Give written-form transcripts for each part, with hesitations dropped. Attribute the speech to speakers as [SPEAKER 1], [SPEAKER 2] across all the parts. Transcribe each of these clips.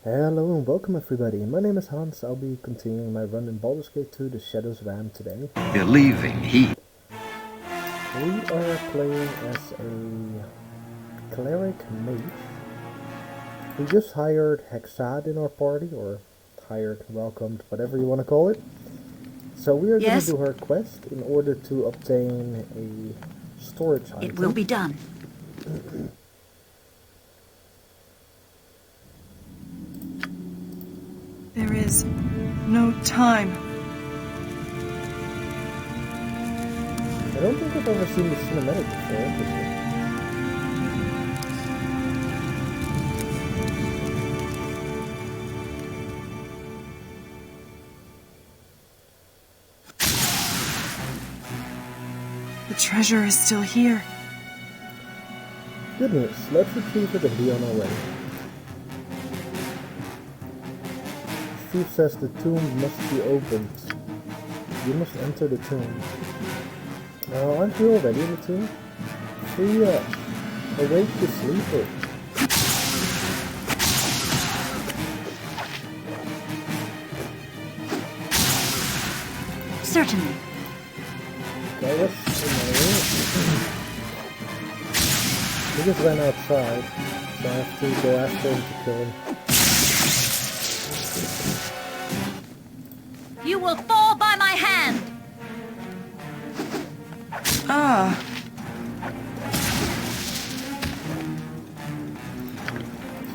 [SPEAKER 1] Hello and welcome everybody, my name is Hans. I'll be continuing my run in Baldur's Gate 2, the Shadows of Amn today.
[SPEAKER 2] You're leaving, he...
[SPEAKER 1] We are playing as a cleric mage. We just hired Xzar in our party, or hired, welcomed, whatever you want to call it. So we are going to do her quest in order to obtain a storage item.
[SPEAKER 3] It will be done.
[SPEAKER 4] There is no time.
[SPEAKER 1] I don't think I've ever seen the cinematic before. Interesting.
[SPEAKER 4] The treasure is still here.
[SPEAKER 1] Good news. Let's retrieve it and be on our way. Steve says the tomb must be opened. You must enter the tomb. Aren't you already in the tomb? Free up. Awake the sleeper.
[SPEAKER 3] Certainly.
[SPEAKER 1] Okay, that's in my way. He just ran outside, so I have to go after him to kill him.
[SPEAKER 3] You will fall by my hand!
[SPEAKER 4] Ah.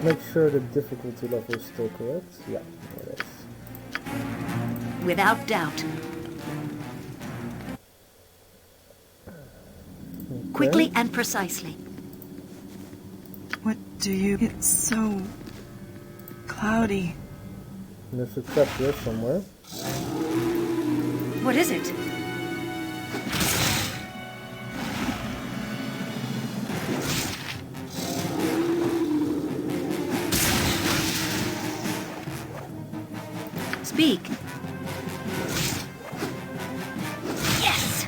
[SPEAKER 1] Let's make sure the difficulty level is still correct. Yeah, it is.
[SPEAKER 3] Without doubt.
[SPEAKER 1] Okay.
[SPEAKER 3] Quickly and precisely.
[SPEAKER 4] What do you... It's so... cloudy.
[SPEAKER 1] There's a trap here somewhere.
[SPEAKER 3] What is it? Speak. Yes!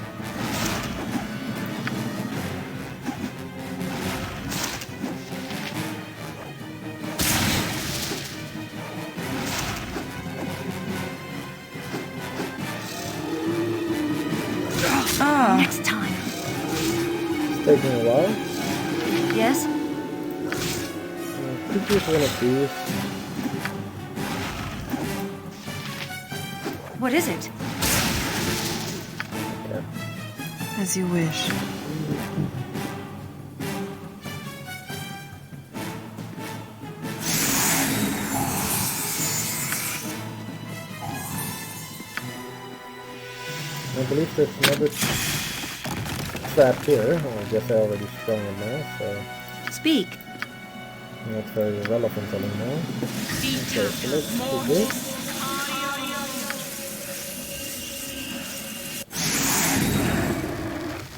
[SPEAKER 4] Ah.
[SPEAKER 3] Next time.
[SPEAKER 1] It's taking a while.
[SPEAKER 3] Yes?
[SPEAKER 1] Could use one of these.
[SPEAKER 3] What is it?
[SPEAKER 1] Yeah.
[SPEAKER 4] As you wish.
[SPEAKER 1] I believe there's another trap here. Oh, I guess I already sprung it now, so
[SPEAKER 3] Speak.
[SPEAKER 1] not very relevant anymore. Okay, so let's do this.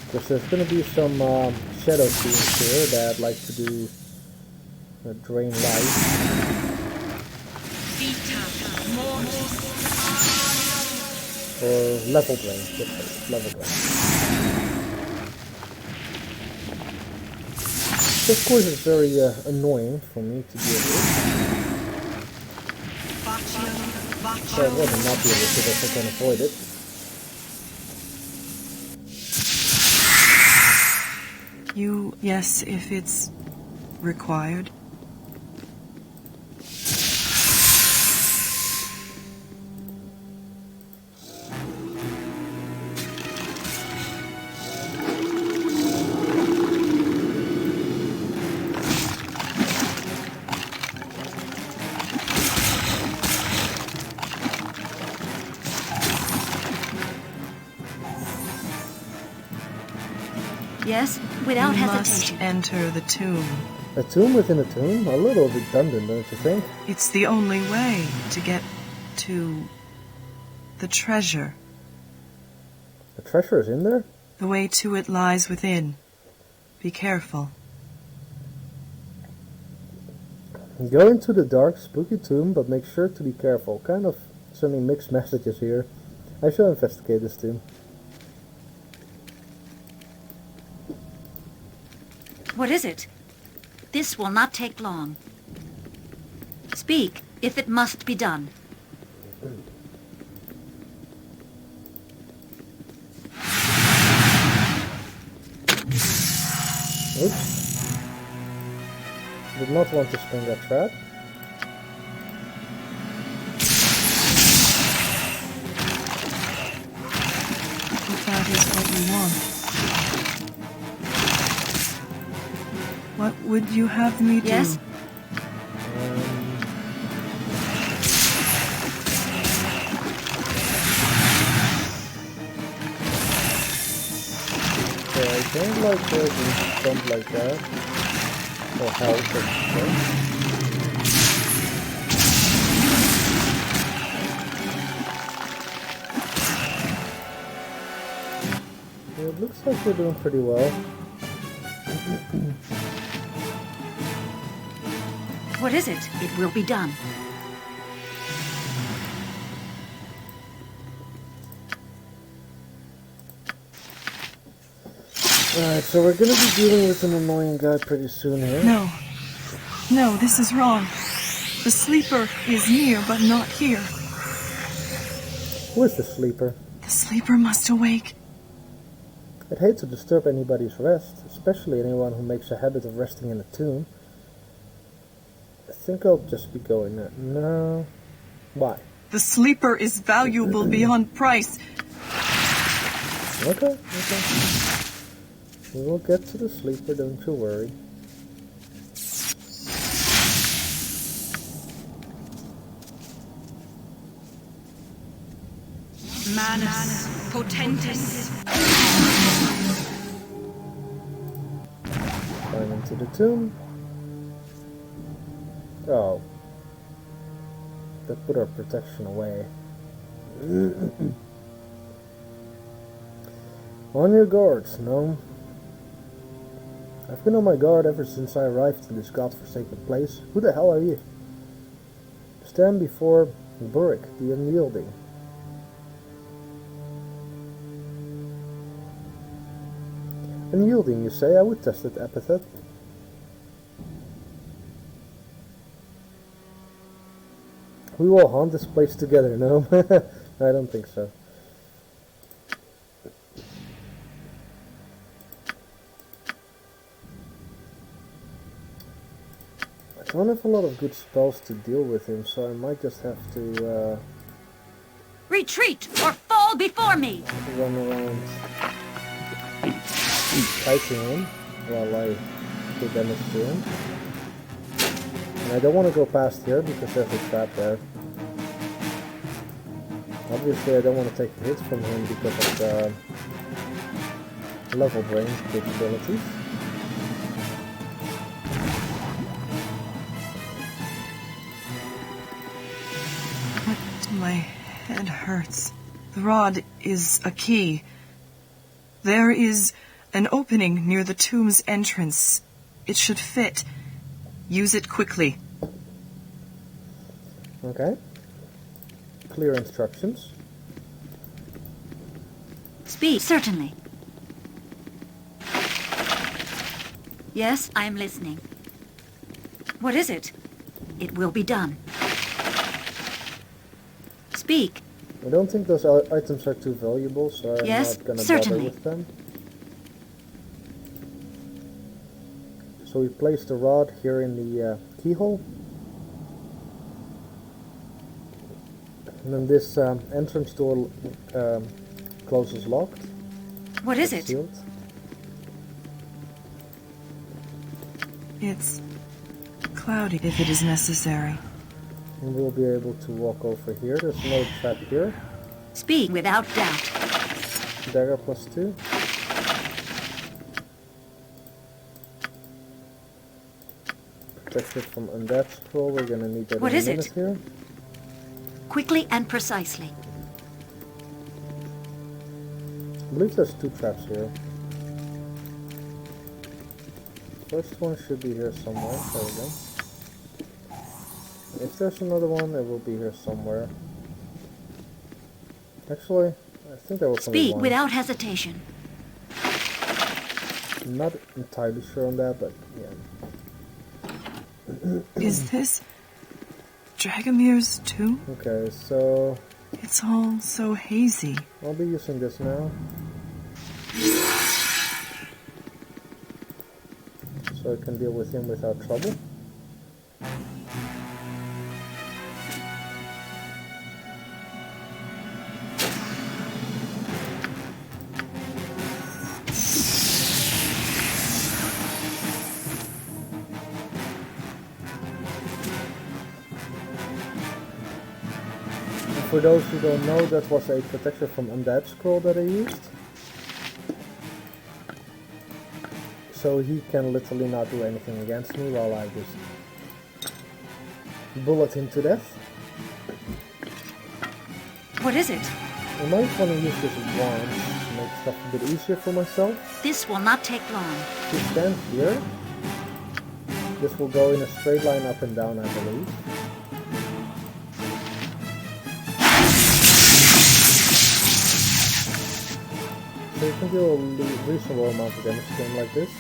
[SPEAKER 1] Because there's going to be some shadow scenes here that I'd like to do drain light. Or level drain, level drain. So of course it's very annoying for me to deal with. So I'd rather not deal with it if I can avoid it.
[SPEAKER 4] Yes, if it's required.
[SPEAKER 3] Yes? Without
[SPEAKER 4] You must
[SPEAKER 3] hesitation.
[SPEAKER 4] enter the tomb.
[SPEAKER 1] A tomb within a tomb? A little redundant, don't you think?
[SPEAKER 4] It's the only way to get to the treasure.
[SPEAKER 1] The treasure is in there?
[SPEAKER 4] The way to it lies within. Be careful.
[SPEAKER 1] Go into the dark, spooky tomb, but make sure to be careful. Kind of sending mixed messages here. I shall investigate this tomb.
[SPEAKER 3] What is it? This will not take long. Speak. if it must be done.
[SPEAKER 1] Oops. Did not want to spin that trap.
[SPEAKER 4] If that is what you want. What would you have me do?
[SPEAKER 3] Yes?
[SPEAKER 1] I don't like holding jump like that. Or health or something. It looks like we're doing pretty well.
[SPEAKER 3] What is it? It will be done.
[SPEAKER 1] Alright, so we're gonna be dealing with an annoying guy pretty soon here.
[SPEAKER 4] No. No, this is wrong. The sleeper is near, but not here.
[SPEAKER 1] Who is the sleeper?
[SPEAKER 4] The sleeper must awake.
[SPEAKER 1] I'd hate to disturb anybody's rest, especially anyone who makes a habit of resting in a tomb. I think I'll just be going there. No. Why?
[SPEAKER 4] The sleeper is valuable beyond price.
[SPEAKER 1] Okay. We will get to the sleeper, don't you worry.
[SPEAKER 3] Manus potentis.
[SPEAKER 1] Climb into the tomb. Oh. That put our protection away. On your guards, gnome. I've been on my guard ever since I arrived in this godforsaken place. Who the hell are you? Stand before Burick, the Unyielding. Unyielding, you say? I would test that epithet. We will haunt this place together, no? I don't think so. I don't have a lot of good spells to deal with him, so I might just have to
[SPEAKER 3] Retreat or fall before me!
[SPEAKER 1] run around fighting him while I do damage to him. And I don't want to go past here because there's a trap there. Obviously I don't want to take hits from him because of the level range capabilities.
[SPEAKER 4] My head hurts. The rod is a key. There is an opening near the tomb's entrance. It should fit. Use it quickly.
[SPEAKER 1] Okay. Clear instructions.
[SPEAKER 3] Speak, certainly. Yes, I'm listening. What is it? It will be done. Speak.
[SPEAKER 1] I don't think those items are too valuable, so I'm
[SPEAKER 3] Yes,
[SPEAKER 1] not gonna
[SPEAKER 3] certainly.
[SPEAKER 1] bother with them. So we place the rod here in the keyhole. And then this entrance door closes locked.
[SPEAKER 3] What is
[SPEAKER 1] It's
[SPEAKER 3] it?
[SPEAKER 1] sealed.
[SPEAKER 4] It's cloudy if it is necessary.
[SPEAKER 1] And we'll be able to walk over here. There's another trap here.
[SPEAKER 3] Speak without doubt.
[SPEAKER 1] Dagger +2. Protected from undead scroll. We're gonna need that
[SPEAKER 3] What
[SPEAKER 1] in a
[SPEAKER 3] is it?
[SPEAKER 1] minute here.
[SPEAKER 3] Quickly and precisely.
[SPEAKER 1] I believe there's 2 traps here. First one should be here somewhere. There we go. If there's another one, it will be here somewhere. Actually, I think there was only
[SPEAKER 3] Speak
[SPEAKER 1] one.
[SPEAKER 3] without hesitation.
[SPEAKER 1] I'm not entirely sure on that, but yeah.
[SPEAKER 4] Is this Dragomir's tomb?
[SPEAKER 1] Okay, so
[SPEAKER 4] It's all so hazy.
[SPEAKER 1] I'll be using this now. So I can deal with him without trouble. For those who don't know, that was a protection from undead scroll that I used. So he can literally not do anything against me while I just bullet him to death.
[SPEAKER 3] What is it?
[SPEAKER 1] I might want to use this wand to make stuff a bit easier for myself.
[SPEAKER 3] This will not take long.
[SPEAKER 1] If you stand here, this will go in a straight line up and down, I believe. So you can do a reasonable amount of damage to him like this.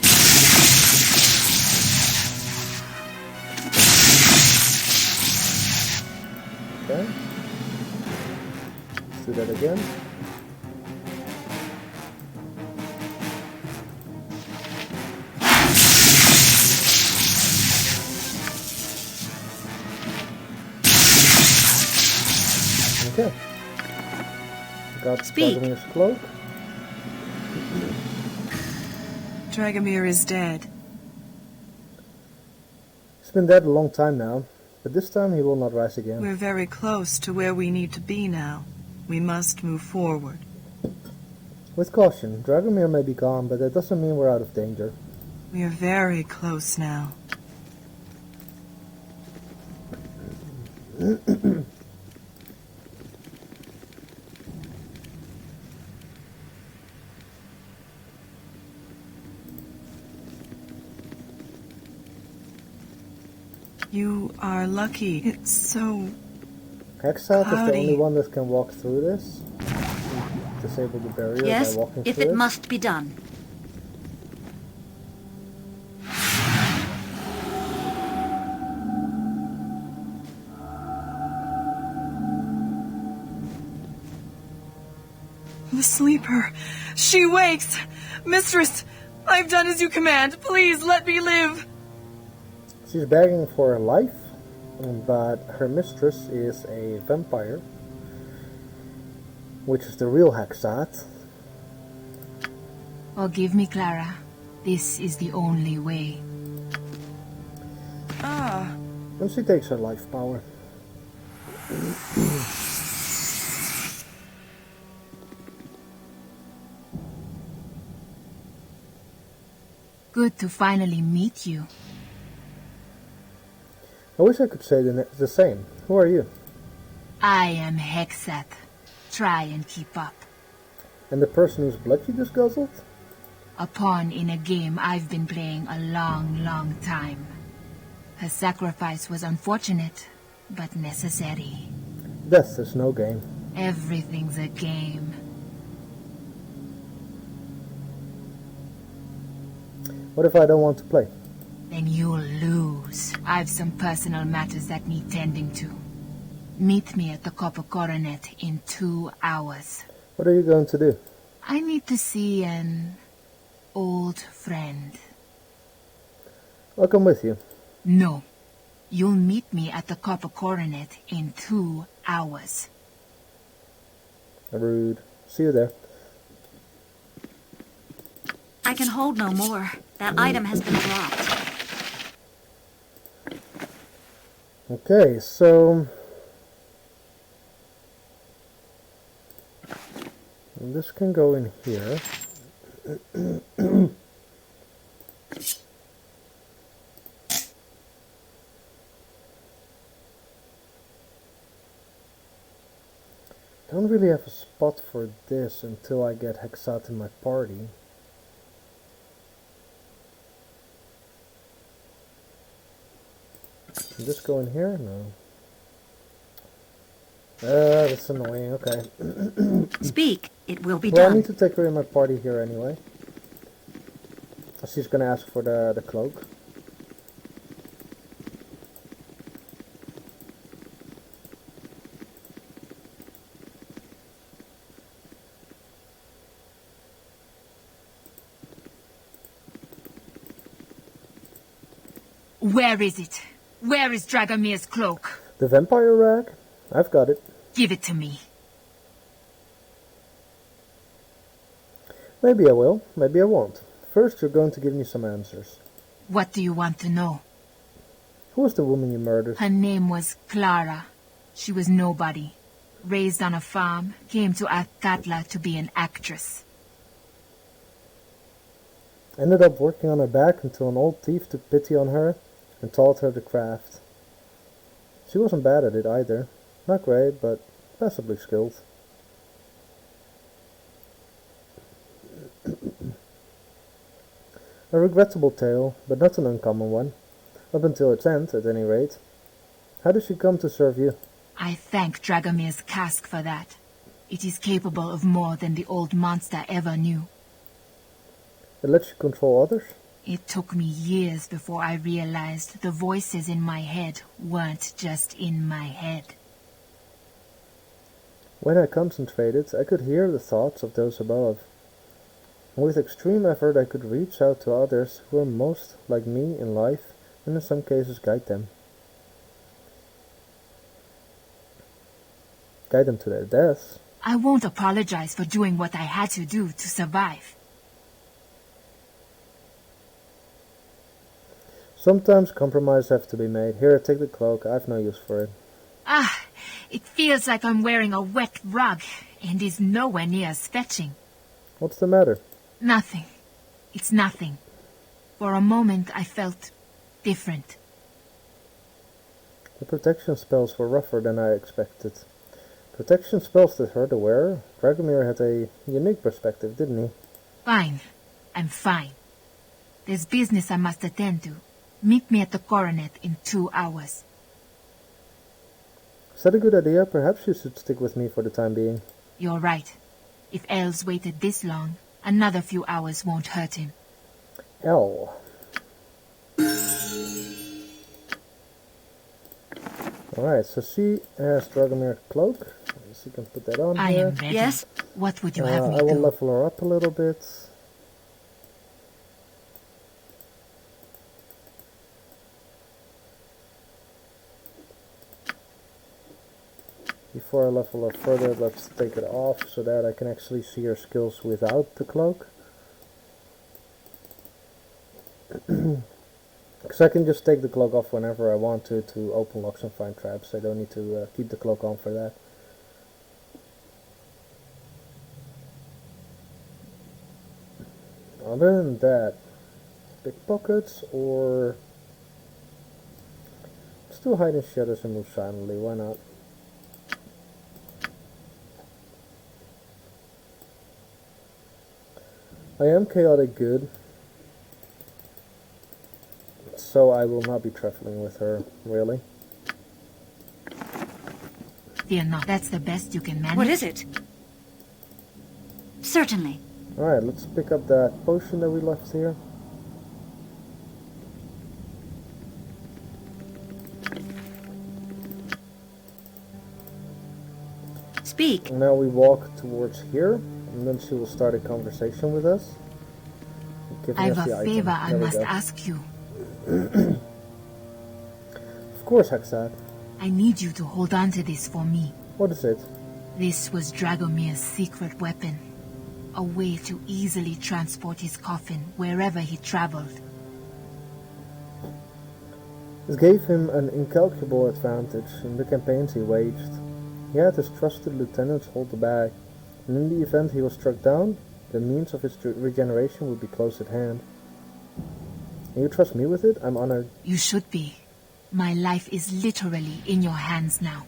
[SPEAKER 1] Okay. Let's do that again. Okay. Got Dragomir's cloak.
[SPEAKER 4] Dragomir is dead.
[SPEAKER 1] He's been dead a long time now, but this time he will not rise again.
[SPEAKER 4] We're very close to where we need to be now. We must move forward.
[SPEAKER 1] With caution, Dragomir may be gone, but that doesn't mean we're out of danger.
[SPEAKER 4] We are very close now. You are lucky. It's so
[SPEAKER 1] Xzar is the
[SPEAKER 4] cloudy.
[SPEAKER 1] only one that can walk through this. Disable the barrier by
[SPEAKER 3] Yes,
[SPEAKER 1] walking
[SPEAKER 3] if
[SPEAKER 1] through
[SPEAKER 3] it
[SPEAKER 1] it.
[SPEAKER 3] must be done.
[SPEAKER 4] The sleeper. She wakes. Mistress, I've done as you command. Please let me live.
[SPEAKER 1] She's begging for her life, but her mistress is a vampire, which is the real Hexat.
[SPEAKER 2] Forgive me, Clara. This is the only way.
[SPEAKER 4] Ah,
[SPEAKER 1] And she takes her life power.
[SPEAKER 2] Good to finally meet you.
[SPEAKER 1] I wish I could say the same. Who are you?
[SPEAKER 2] I am Hexat. Try and keep up.
[SPEAKER 1] And the person whose blood you just guzzled?
[SPEAKER 2] A pawn in a game I've been playing a long, long time. Her sacrifice was unfortunate, but necessary.
[SPEAKER 1] Death is no game.
[SPEAKER 2] Everything's a game.
[SPEAKER 1] What if I don't want to play?
[SPEAKER 2] Then you'll lose. I've some personal matters that need tending to. Meet me at the Copper Coronet in 2 hours.
[SPEAKER 1] What are you going to do?
[SPEAKER 2] I need to see an old friend.
[SPEAKER 1] I'll come with you.
[SPEAKER 2] No. You'll meet me at the Copper Coronet in 2 hours.
[SPEAKER 1] Rude. See you there.
[SPEAKER 3] I can hold no more. That item has been dropped.
[SPEAKER 1] Okay, so this can go in here. Don't really have a spot for this until I get Hexat in my party. Can this go in here? No. That's annoying. Okay.
[SPEAKER 3] Speak. It will be
[SPEAKER 1] Well, I
[SPEAKER 3] done.
[SPEAKER 1] need to take her in my party here anyway. She's gonna ask for the cloak.
[SPEAKER 2] Where is it? Where is Dragomir's cloak?
[SPEAKER 1] The vampire rag? I've got it.
[SPEAKER 2] Give it to me.
[SPEAKER 1] Maybe I will, maybe I won't. First, you're going to give me some answers.
[SPEAKER 2] What do you want to know?
[SPEAKER 1] Who was the woman you murdered?
[SPEAKER 2] Her name was Clara. She was nobody. Raised on a farm, came to Athkatla to be an actress.
[SPEAKER 1] Ended up working on her back until an old thief took pity on her and taught her the craft. She wasn't bad at it either. Not great, but passably skilled. A regrettable tale, but not an uncommon one. Up until its end, at any rate. How did she come to serve you?
[SPEAKER 2] I thank Dragomir's cask for that. It is capable of more than the old monster ever knew.
[SPEAKER 1] It lets you control others?
[SPEAKER 2] It took me years before I realized the voices in my head weren't just in my head.
[SPEAKER 1] When I concentrated, I could hear the thoughts of those above. With extreme effort, I could reach out to others who were most like me in life, and in some cases guide them. Guide them to their deaths.
[SPEAKER 2] I won't apologize for doing what I had to do to survive.
[SPEAKER 1] Sometimes compromises have to be made. Here, take the cloak. I've no use for it.
[SPEAKER 2] Ah, it feels like I'm wearing a wet rug, and is nowhere near as fetching.
[SPEAKER 1] What's the matter?
[SPEAKER 2] Nothing. It's nothing. For a moment I felt different.
[SPEAKER 1] The protection spells were rougher than I expected. Protection spells that hurt the wearer? Dragomir had a unique perspective, didn't he?
[SPEAKER 2] Fine. I'm fine. There's business I must attend to. Meet me at the coronet in 2 hours.
[SPEAKER 1] Is that a good idea? Perhaps you should stick with me for the time being.
[SPEAKER 2] You're right. If Els waited this long, another few hours won't hurt him.
[SPEAKER 1] L. Alright, so she has Dragomir's cloak. She can put that on
[SPEAKER 2] I
[SPEAKER 1] here.
[SPEAKER 2] am ready.
[SPEAKER 3] Yes?
[SPEAKER 2] What would you have me
[SPEAKER 1] I will
[SPEAKER 2] do?
[SPEAKER 1] level her up a little bit. Before I level her further, let's take it off so that I can actually see her skills without the cloak. Because I can just take the cloak off whenever I want to open locks and find traps. I don't need to keep the cloak on for that. Other than that, pickpockets or... Let's do hide in shadows and move silently, why not? I am chaotic good, so I will not be trifling with her, really.
[SPEAKER 2] Fear not. That's the best you can manage.
[SPEAKER 3] What is it? Certainly.
[SPEAKER 1] Alright, let's pick up that potion that we left here.
[SPEAKER 3] Speak.
[SPEAKER 1] And now we walk towards here, and then she will start a conversation with us. Giving
[SPEAKER 2] I've
[SPEAKER 1] us the
[SPEAKER 2] a
[SPEAKER 1] item.
[SPEAKER 2] favor I
[SPEAKER 1] There we
[SPEAKER 2] must
[SPEAKER 1] go.
[SPEAKER 2] ask you.
[SPEAKER 1] Of course, Xzar.
[SPEAKER 2] I need you to hold on to this for me.
[SPEAKER 1] What is it?
[SPEAKER 2] This was Dragomir's secret weapon. A way to easily transport his coffin wherever he traveled.
[SPEAKER 1] This gave him an incalculable advantage in the campaigns he waged. He had his trusted lieutenants hold the bag, and in the event he was struck down, the means of his regeneration would be close at hand. And you trust me with it? I'm honored.
[SPEAKER 2] You should be. My life is literally in your hands now.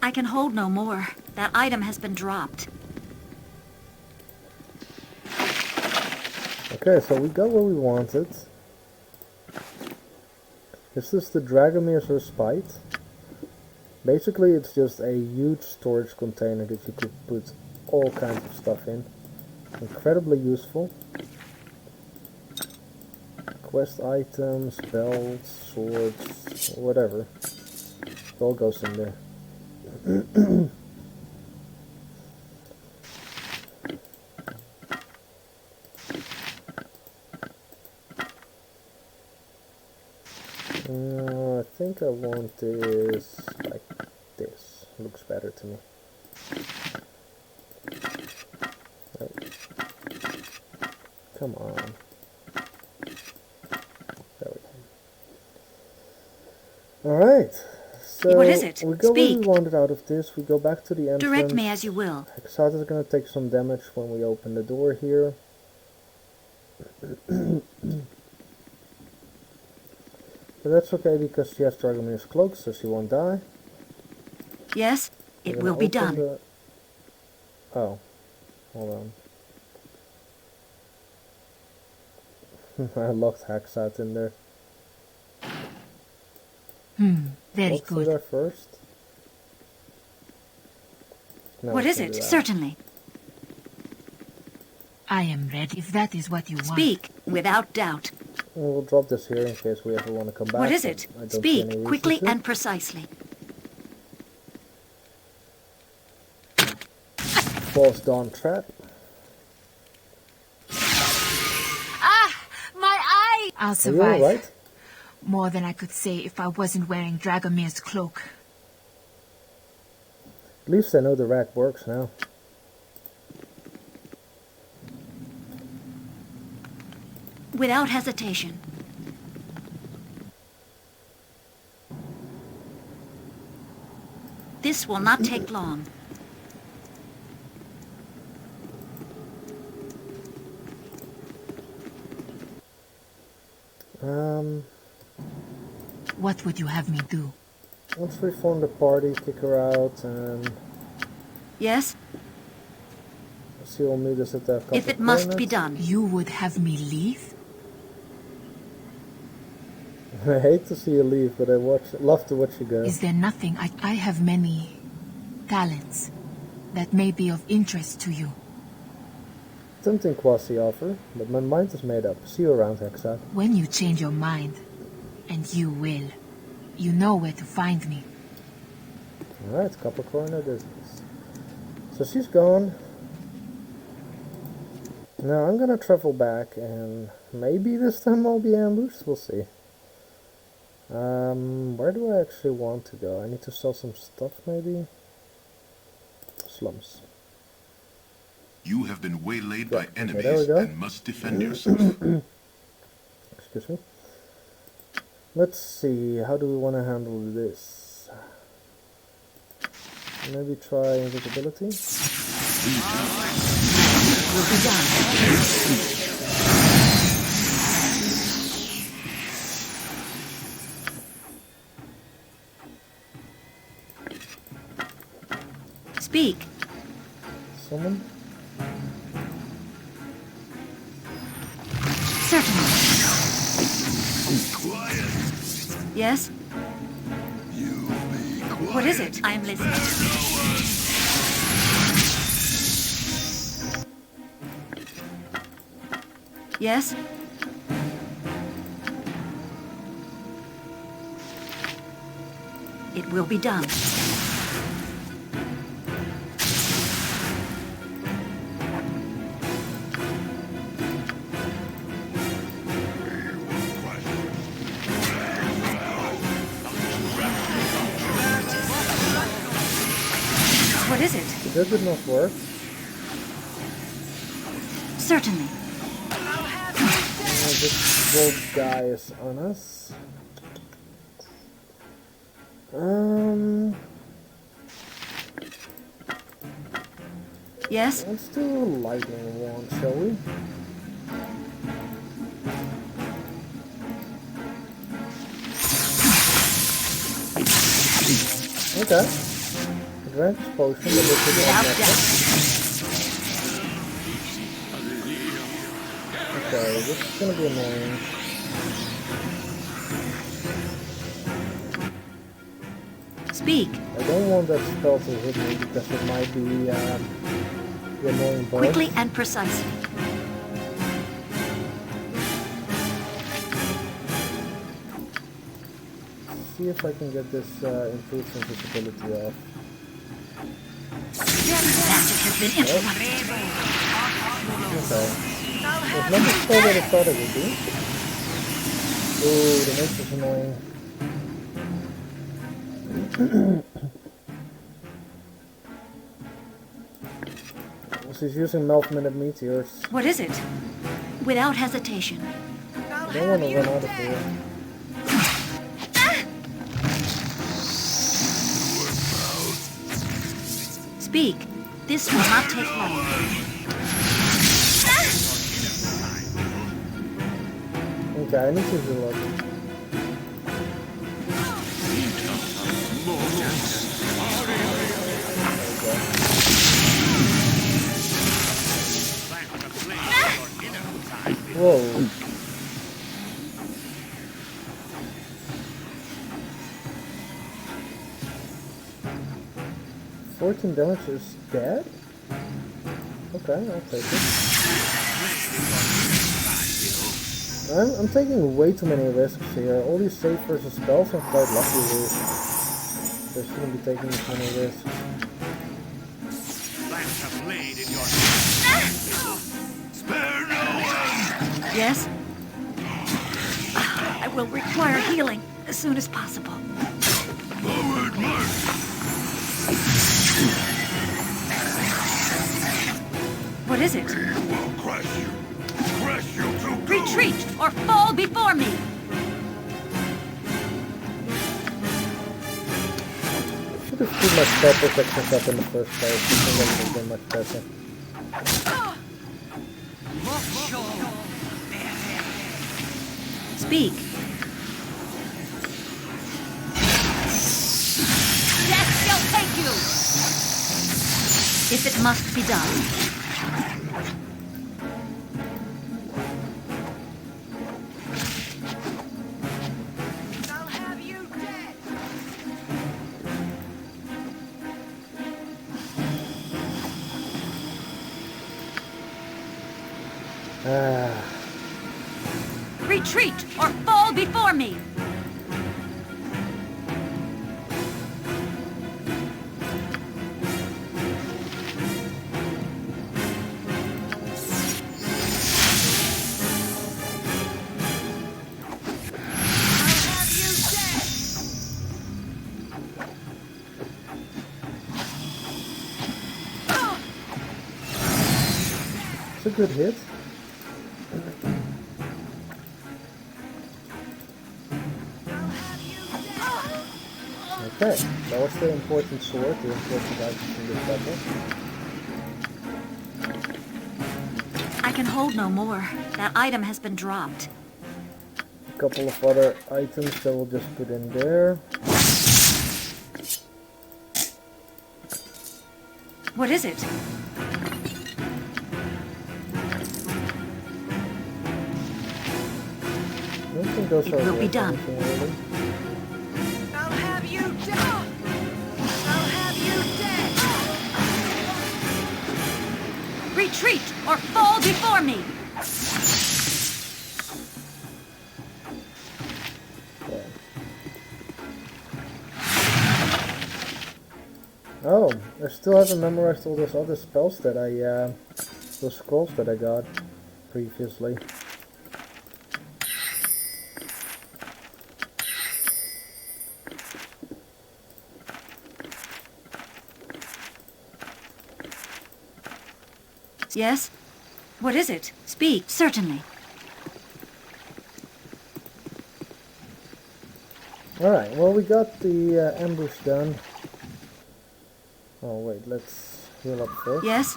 [SPEAKER 3] I can hold no more. That item has been dropped.
[SPEAKER 1] Okay, so we got what we wanted. This is the Dragomir's Respite. Basically, it's just a huge storage container that you could put all kinds of stuff in. Incredibly useful. Quest items, belts, swords, whatever. It all goes in there. I think I want this like this. Looks better to me. Oh. Come on. There we go. Alright. So
[SPEAKER 3] What is it?
[SPEAKER 1] we go where we
[SPEAKER 3] Speak.
[SPEAKER 1] wanted out of this. We go back to the entrance.
[SPEAKER 3] Direct me as you will.
[SPEAKER 1] Xzar is going to take some damage when we open the door here. But that's okay because she has Dragomir's cloak, so she won't die.
[SPEAKER 3] Yes,
[SPEAKER 1] We're
[SPEAKER 3] it
[SPEAKER 1] gonna
[SPEAKER 3] will be
[SPEAKER 1] open
[SPEAKER 3] done.
[SPEAKER 1] the- Oh, hold on. I locked Xzar in there.
[SPEAKER 2] Very
[SPEAKER 1] Walk through
[SPEAKER 2] good.
[SPEAKER 1] there first. No,
[SPEAKER 3] What
[SPEAKER 1] we
[SPEAKER 3] is
[SPEAKER 1] can
[SPEAKER 3] it?
[SPEAKER 1] do that.
[SPEAKER 3] Certainly.
[SPEAKER 2] I am ready if that is what you want.
[SPEAKER 3] Speak, without doubt.
[SPEAKER 1] We'll drop this here in case we ever want to come back.
[SPEAKER 3] What is
[SPEAKER 1] but
[SPEAKER 3] it?
[SPEAKER 1] I don't see any
[SPEAKER 3] Speak,
[SPEAKER 1] reason
[SPEAKER 3] quickly
[SPEAKER 1] to.
[SPEAKER 3] and precisely.
[SPEAKER 1] False Dawn Trap.
[SPEAKER 2] My eye! I'll
[SPEAKER 1] Are you
[SPEAKER 2] survive.
[SPEAKER 1] alright?
[SPEAKER 2] More than I could say if I wasn't wearing Dragomir's cloak.
[SPEAKER 1] At least I know the rack works now.
[SPEAKER 3] Without hesitation. This will not take long.
[SPEAKER 2] What would you have me do?
[SPEAKER 1] Once we form the party, kick her out, and
[SPEAKER 3] Yes,
[SPEAKER 1] she will meet us at the couple
[SPEAKER 3] if it must be
[SPEAKER 1] corners.
[SPEAKER 3] done.
[SPEAKER 2] You would have me leave?
[SPEAKER 1] I hate to see you leave, but I love to watch you go.
[SPEAKER 2] Is there nothing I have many talents that may be of interest to you?
[SPEAKER 1] Tempting quasi-offer, but my mind is made up. See you around, Xzar.
[SPEAKER 2] When you change your mind, and you will, you know where to find me.
[SPEAKER 1] Alright, couple corner business. So she's gone. Now I'm gonna travel back, and maybe this time I'll be ambushed. We'll see. Where do I actually want to go? I need to sell some stuff, maybe? Slums.
[SPEAKER 5] You have been waylaid by
[SPEAKER 1] okay, there we
[SPEAKER 5] enemies
[SPEAKER 1] go.
[SPEAKER 5] and must defend yourself.
[SPEAKER 1] Excuse me. Let's see, how do we want to handle this? Maybe try invisibility?
[SPEAKER 3] Will be done. Speak.
[SPEAKER 1] Someone?
[SPEAKER 3] Certainly.
[SPEAKER 5] Quiet!
[SPEAKER 3] Yes?
[SPEAKER 5] You be quiet!
[SPEAKER 3] What is it? I'm listening. Yes? It will be done. What is it?
[SPEAKER 1] That did not work.
[SPEAKER 3] Certainly.
[SPEAKER 1] This rogue guy is on us.
[SPEAKER 3] Yes?
[SPEAKER 1] Let's do a lightning wand, shall we? Okay. Advanced potion, but this is
[SPEAKER 3] Without
[SPEAKER 1] not
[SPEAKER 3] doubt.
[SPEAKER 1] Okay, this is gonna be annoying.
[SPEAKER 3] Speak.
[SPEAKER 1] I don't want that spell to hit me because it might be the annoying boss.
[SPEAKER 3] Quickly and precisely.
[SPEAKER 1] See if I can get this improved invisibility off.
[SPEAKER 3] Magic has been interrupted.
[SPEAKER 1] Okay. It's not the spell that I thought it would be. Ooh, the mist is annoying. She's using melt-minute meteors.
[SPEAKER 3] What is it? Without hesitation.
[SPEAKER 1] I don't want to run out of here.
[SPEAKER 3] Speak. This will not take long.
[SPEAKER 1] Okay, I need to heal up. Whoa. 14 damage is dead? Okay, I'll take it. I'm taking way too many risks here. All these save versus spells I'm quite lucky with. So I shouldn't be taking this many risks.
[SPEAKER 5] Spare no one!
[SPEAKER 3] Yes? I will require healing as soon as possible.
[SPEAKER 5] Forward march!
[SPEAKER 3] What is it?
[SPEAKER 5] We will crush you! Crush you to go!
[SPEAKER 3] Retreat or fall before me!
[SPEAKER 1] Should have put my spell protections up in the first place. I think that would have been much better.
[SPEAKER 3] Speak. Death shall take you! If it must be done.
[SPEAKER 6] I'll have you dead!
[SPEAKER 1] Ah.
[SPEAKER 3] Retreat or fall before me!
[SPEAKER 1] It's a good hit. Okay, that was the important sword, the important item from this battle.
[SPEAKER 3] I can hold no more. That item has been dropped.
[SPEAKER 1] A couple of other items that we'll just put in there.
[SPEAKER 3] What is it?
[SPEAKER 1] I don't think those
[SPEAKER 3] It
[SPEAKER 1] are
[SPEAKER 3] will be
[SPEAKER 1] worth
[SPEAKER 3] done.
[SPEAKER 1] anything, really.
[SPEAKER 6] I'll have you dead! I'll have you dead!
[SPEAKER 3] Retreat or fall before me!
[SPEAKER 1] Okay. Oh, I still haven't memorized all those other spells that those scrolls that I got previously.
[SPEAKER 3] Yes? What is it? Speak, certainly.
[SPEAKER 1] Alright, well we got the ambush done. Oh wait, let's heal up first.
[SPEAKER 3] Yes?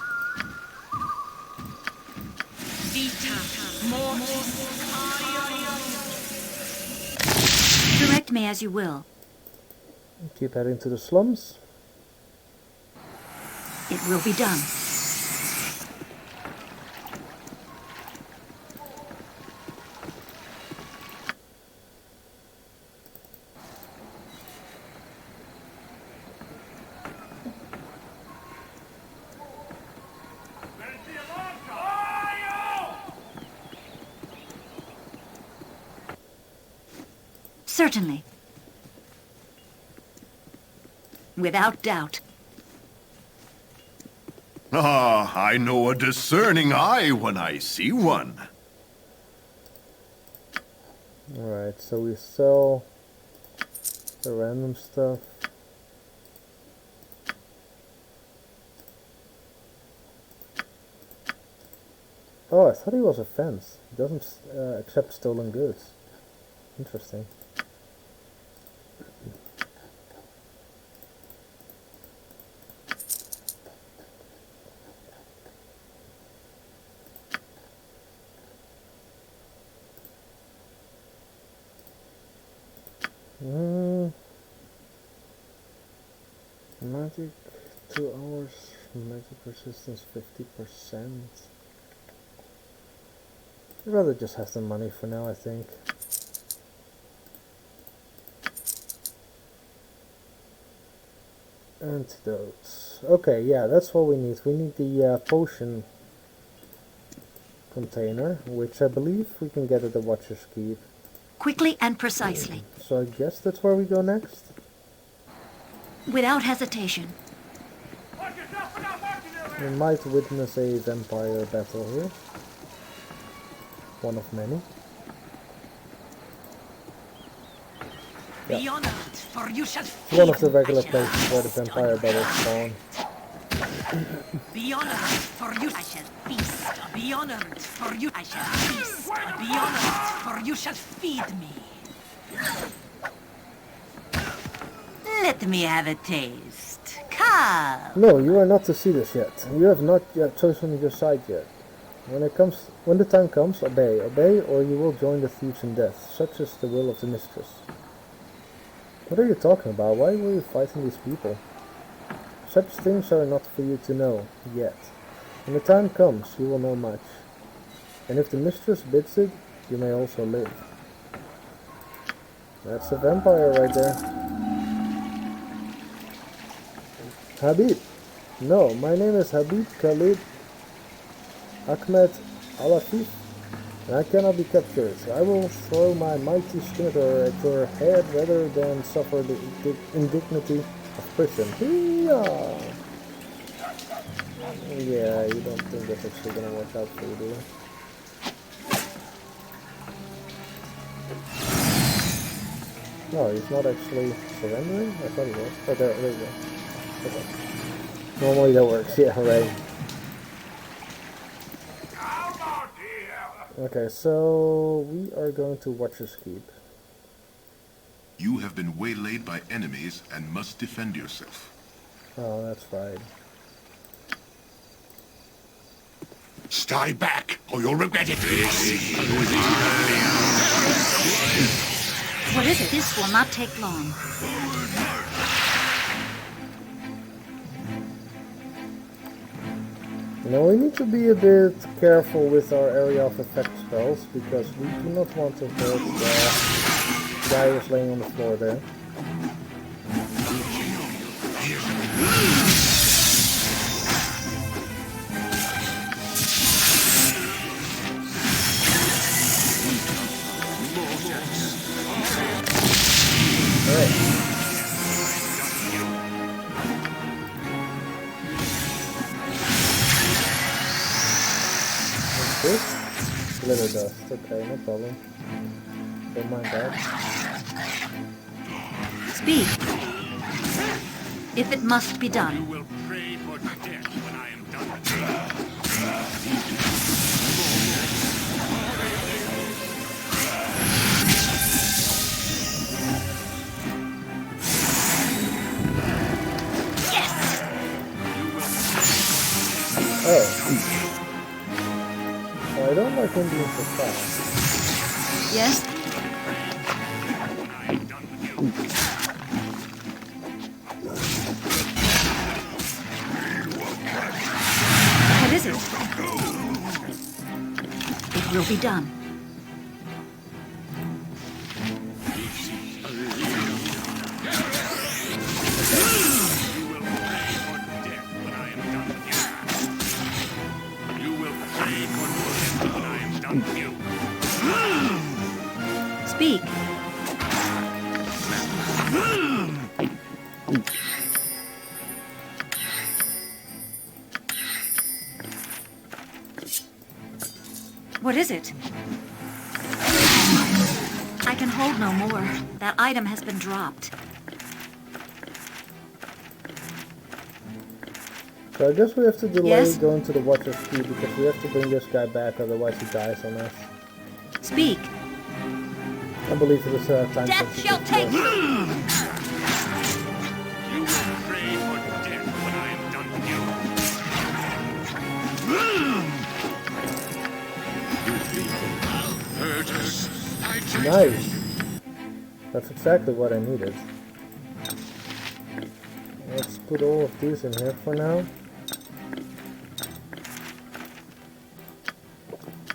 [SPEAKER 3] Direct me as you will.
[SPEAKER 1] Keep heading to the slums.
[SPEAKER 3] It will be done. Certainly. Without doubt.
[SPEAKER 5] Ah, I know a discerning eye when I see one.
[SPEAKER 1] Alright, so we sell the random stuff. Oh, I thought he was a fence. He doesn't accept stolen goods. Interesting. Magic 2 hours, magic resistance 50%. I'd rather just have the money for now, I think. Antidotes. Okay, yeah, that's what we need. We need the potion container, which I believe we can get at the Watcher's Keep.
[SPEAKER 3] Quickly and precisely.
[SPEAKER 1] So I guess that's where we go next?
[SPEAKER 3] Without hesitation.
[SPEAKER 1] We might witness a vampire battle here. One of many.
[SPEAKER 6] Be honored, for you shall
[SPEAKER 1] One of the regular places where the vampire battles spawn.
[SPEAKER 6] be honored, for you I shall feast. Be honored, for you I shall feast. Be honored, for you shall feed me. Let me have a taste. Come.
[SPEAKER 1] No, you are not to see this yet. You have not yet chosen your side yet. When the time comes, obey. Obey, or you will join the thieves in death. Such is the will of the mistress. What are you talking about? Why were you fighting these people? Such things are not for you to know, yet. When the time comes, you will know much. And if the mistress bids it, you may also live. That's a vampire right there. Habib. No, my name is Habib Khalid Ahmed Alafif, and I cannot be captured. I will throw my mighty scimitar at your head rather than suffer the indignity of prison. Hee-yah! Yeah, you don't think that's actually gonna work out for you, do you? No, he's not actually surrendering? I thought he was. Oh, there you go. Okay. Normally that works, yeah, right. Okay, so we are going to Watcher's Keep.
[SPEAKER 7] You have been waylaid by enemies and must defend yourself.
[SPEAKER 1] Oh, that's right.
[SPEAKER 7] Stay back, or you'll regret it.
[SPEAKER 3] What is it? This will not take long.
[SPEAKER 1] Now we need to be a bit careful with our area of effect spells, because we do not want to hurt the guy who's laying on the floor there. Alright. This? Glitter dust. Okay, no problem. Don't mind that.
[SPEAKER 3] Speak. If it must be done.
[SPEAKER 7] will pray for death when I am done.
[SPEAKER 3] Yes!
[SPEAKER 1] Oh. Well, I don't like him being so fast.
[SPEAKER 3] Yes? What is it? It will be done. Speak. What is it? I can hold no more. That item has been dropped.
[SPEAKER 1] So I guess we have to delay
[SPEAKER 3] Yes?
[SPEAKER 1] going to the Watcher's Key because we have to bring this guy back, otherwise he dies on us.
[SPEAKER 3] Speak.
[SPEAKER 1] I believe it is time
[SPEAKER 6] Death shall take you!
[SPEAKER 8] You will pray for death when I am done with you.
[SPEAKER 1] Nice! That's exactly what I needed. Let's put all of these in here for now.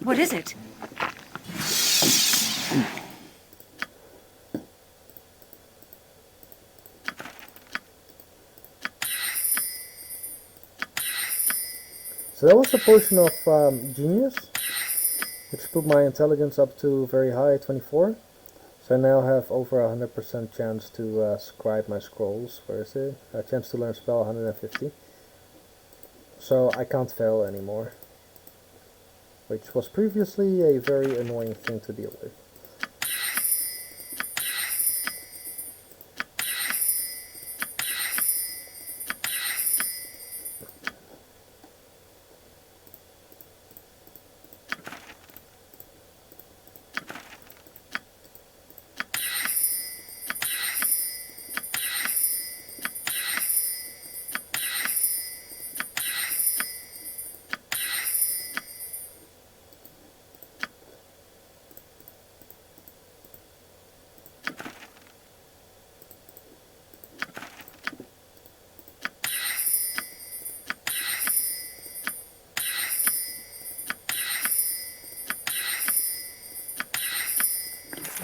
[SPEAKER 3] What is it?
[SPEAKER 1] So that was a potion of genius, which put my intelligence up to very high, 24. So I now have over 100% chance to scribe my scrolls. Where is it? A chance to learn spell, 150. So I can't fail anymore, which was previously a very annoying thing to deal with.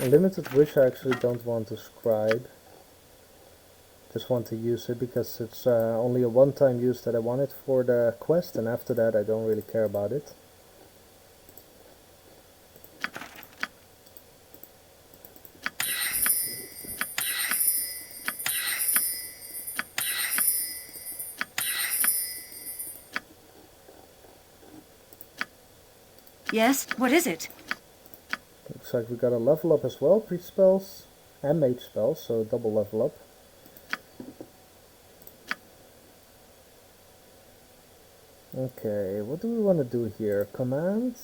[SPEAKER 1] Limited Wish I actually don't want to scribe. Just want to use it because it's only a one-time use that I want it for the quest, and after that I don't really care about it.
[SPEAKER 3] Yes? What is it?
[SPEAKER 1] Looks like we got a level up as well, priest spells and mage spells, so double level up. Okay, what do we want to do here? Command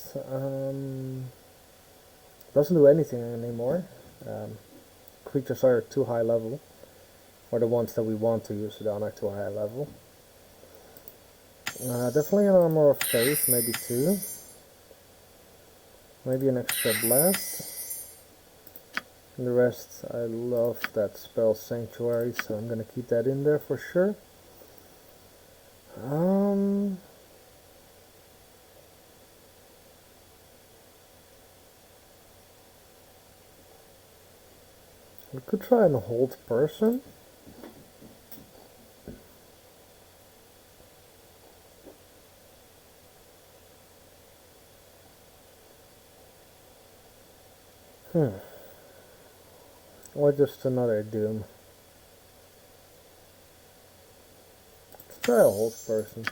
[SPEAKER 1] doesn't do anything anymore. Creatures are too high level, or the ones that we want to use it on are too high level. Definitely an Armor of Faith, maybe 2. Maybe an extra blast. And the rest, I love that spell Sanctuary, so I'm gonna keep that in there for sure. We could try and hold person. Or just another doom. Let's try a hold person.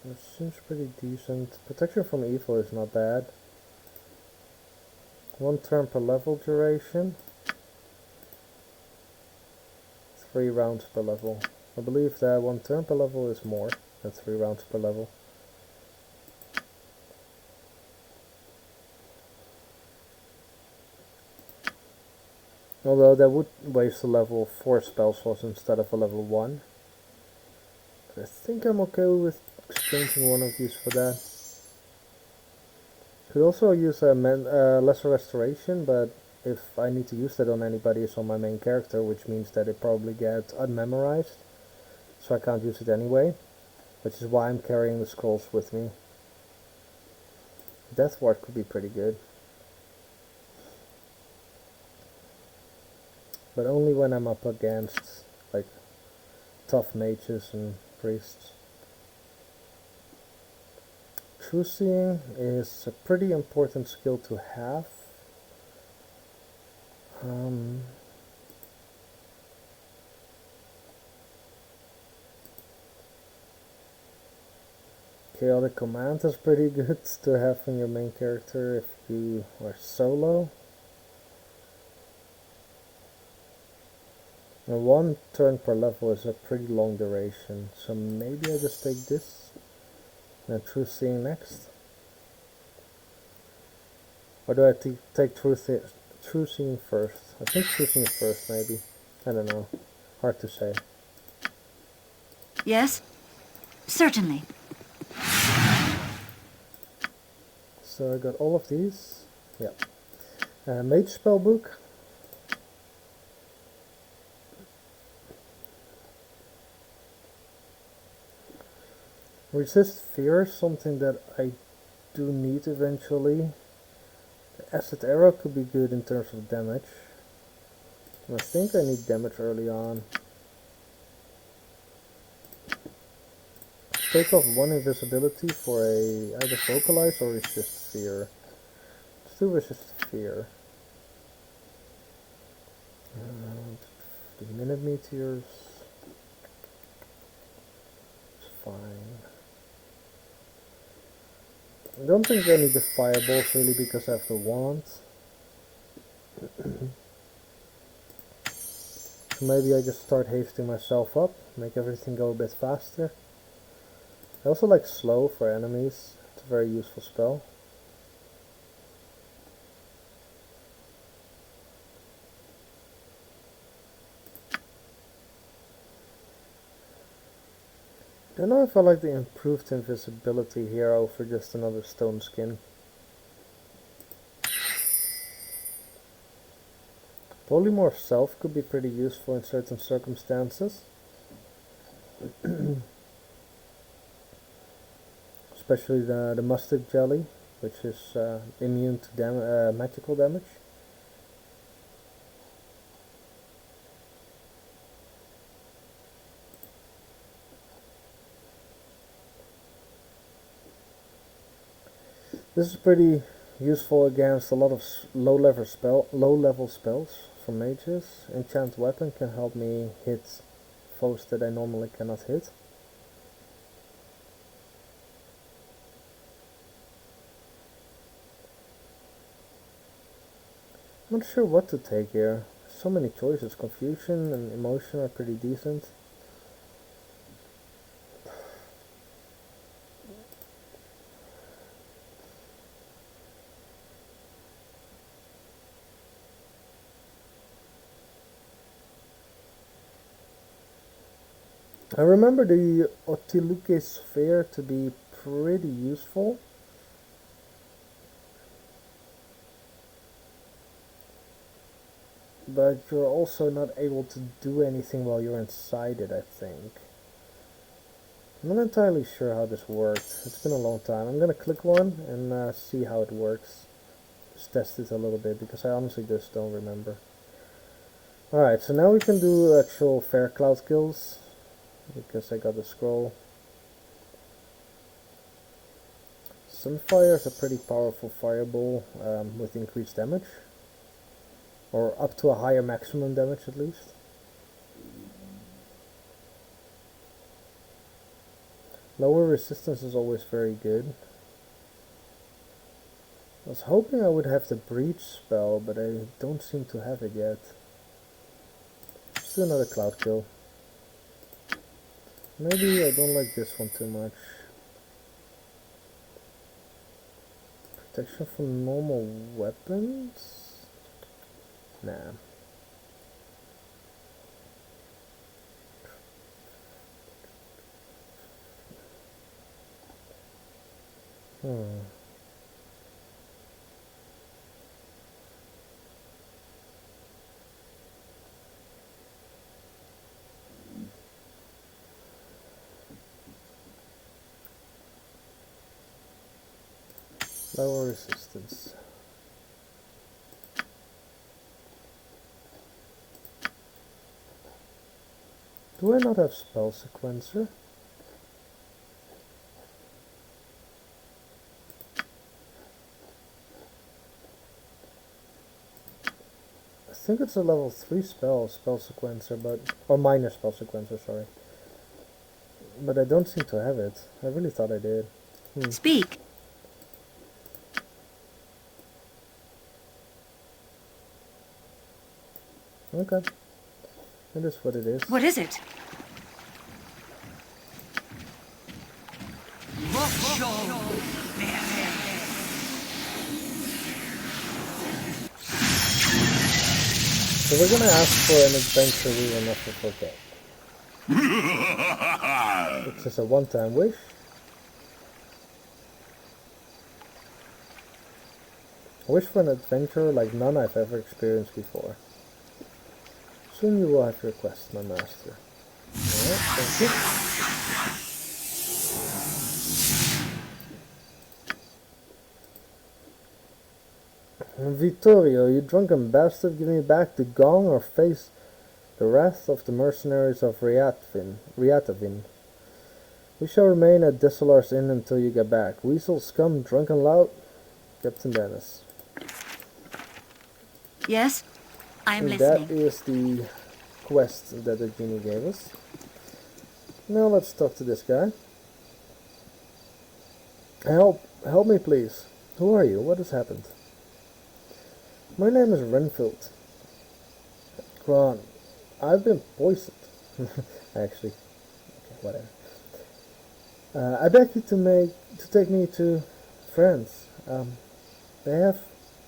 [SPEAKER 1] It seems pretty decent. Protection from evil is not bad. 1 turn per level duration. 3 rounds per level. I believe that 1 turn per level is more than 3 rounds per level. Although that would waste a level 4 spell slots instead of a level 1. I think I'm okay with exchanging one of these for that. Could also use a lesser restoration, but if I need to use that on anybody, it's on my main character, which means that it probably gets unmemorized, so I can't use it anyway, which is why I'm carrying the scrolls with me. Death Ward could be pretty good, but only when I'm up against like tough mages and priests. True Seeing is a pretty important skill to have. Chaotic Command is pretty good to have in your main character if you are solo. And 1 turn per level is a pretty long duration, so maybe I just take this and True Seeing next. Or do I take True Seeing first? I think True Seeing first, maybe. I don't know. Hard to say.
[SPEAKER 3] Yes? Certainly.
[SPEAKER 1] So I got all of these. Yeah. Mage Spellbook. Resist Fear, something that I do need eventually. The Acid Arrow could be good in terms of damage. And I think I need damage early on. Take off 1 invisibility for a either Vocalize or Resist Fear. Let's do Resist Fear. The Minute Meteors. It's fine. I don't think I need the Fireballs really because I have the wand. So maybe I just start hasting myself up, make everything go a bit faster. I also like Slow for enemies. It's a very useful spell. Don't know if I like the improved invisibility here over just another stone skin. Polymorph Self could be pretty useful in certain circumstances. Especially the mustard jelly, which is immune to magical damage. This is pretty useful against a lot of low-level spells from mages. Enchant Weapon can help me hit foes that I normally cannot hit. I'm not sure what to take here. So many choices. Confusion and Emotion are pretty decent. I remember the Otiluke Sphere to be pretty useful. But you're also not able to do anything while you're inside it, I think. I'm not entirely sure how this works. It's been a long time. I'm gonna click one and see how it works. Just test it a little bit, because I honestly just don't remember. Alright, so now we can do actual Fair Cloud kills, because I got the scroll. Sunfire is a pretty powerful fireball with increased damage. Or up to a higher maximum damage at least. Lower resistance is always very good. I was hoping I would have the breach spell, but I don't seem to have it yet. Let's do another cloud kill. Maybe I don't like this one too much. Protection from normal weapons? Nah. Lower resistance. Do I not have spell sequencer? I think it's a level 3 spell sequencer, but or minor spell sequencer, sorry. But I don't seem to have it. I really thought I did.
[SPEAKER 3] Speak.
[SPEAKER 1] Okay. It is what it is.
[SPEAKER 3] What is it?
[SPEAKER 1] So we're gonna ask for an adventure we will never forget. It's just a one-time wish. I wish for an adventure like none I've ever experienced before. Soon you will have your quest, my master. Alright, thank you. Vittorio, you drunken bastard, give me back the gong or face the wrath of the mercenaries of Riatavin. We shall remain at Desolar's Inn until you get back. Weasel, scum, drunken lout, Captain Dennis.
[SPEAKER 3] Yes, I'm
[SPEAKER 1] And
[SPEAKER 3] listening.
[SPEAKER 1] that is the quest that the genie gave us. Now let's talk to this guy. Help me please. Who are you? What has happened? My name is Renfield. Ron, I've been poisoned. Actually, okay, whatever. I beg you to take me to France. They have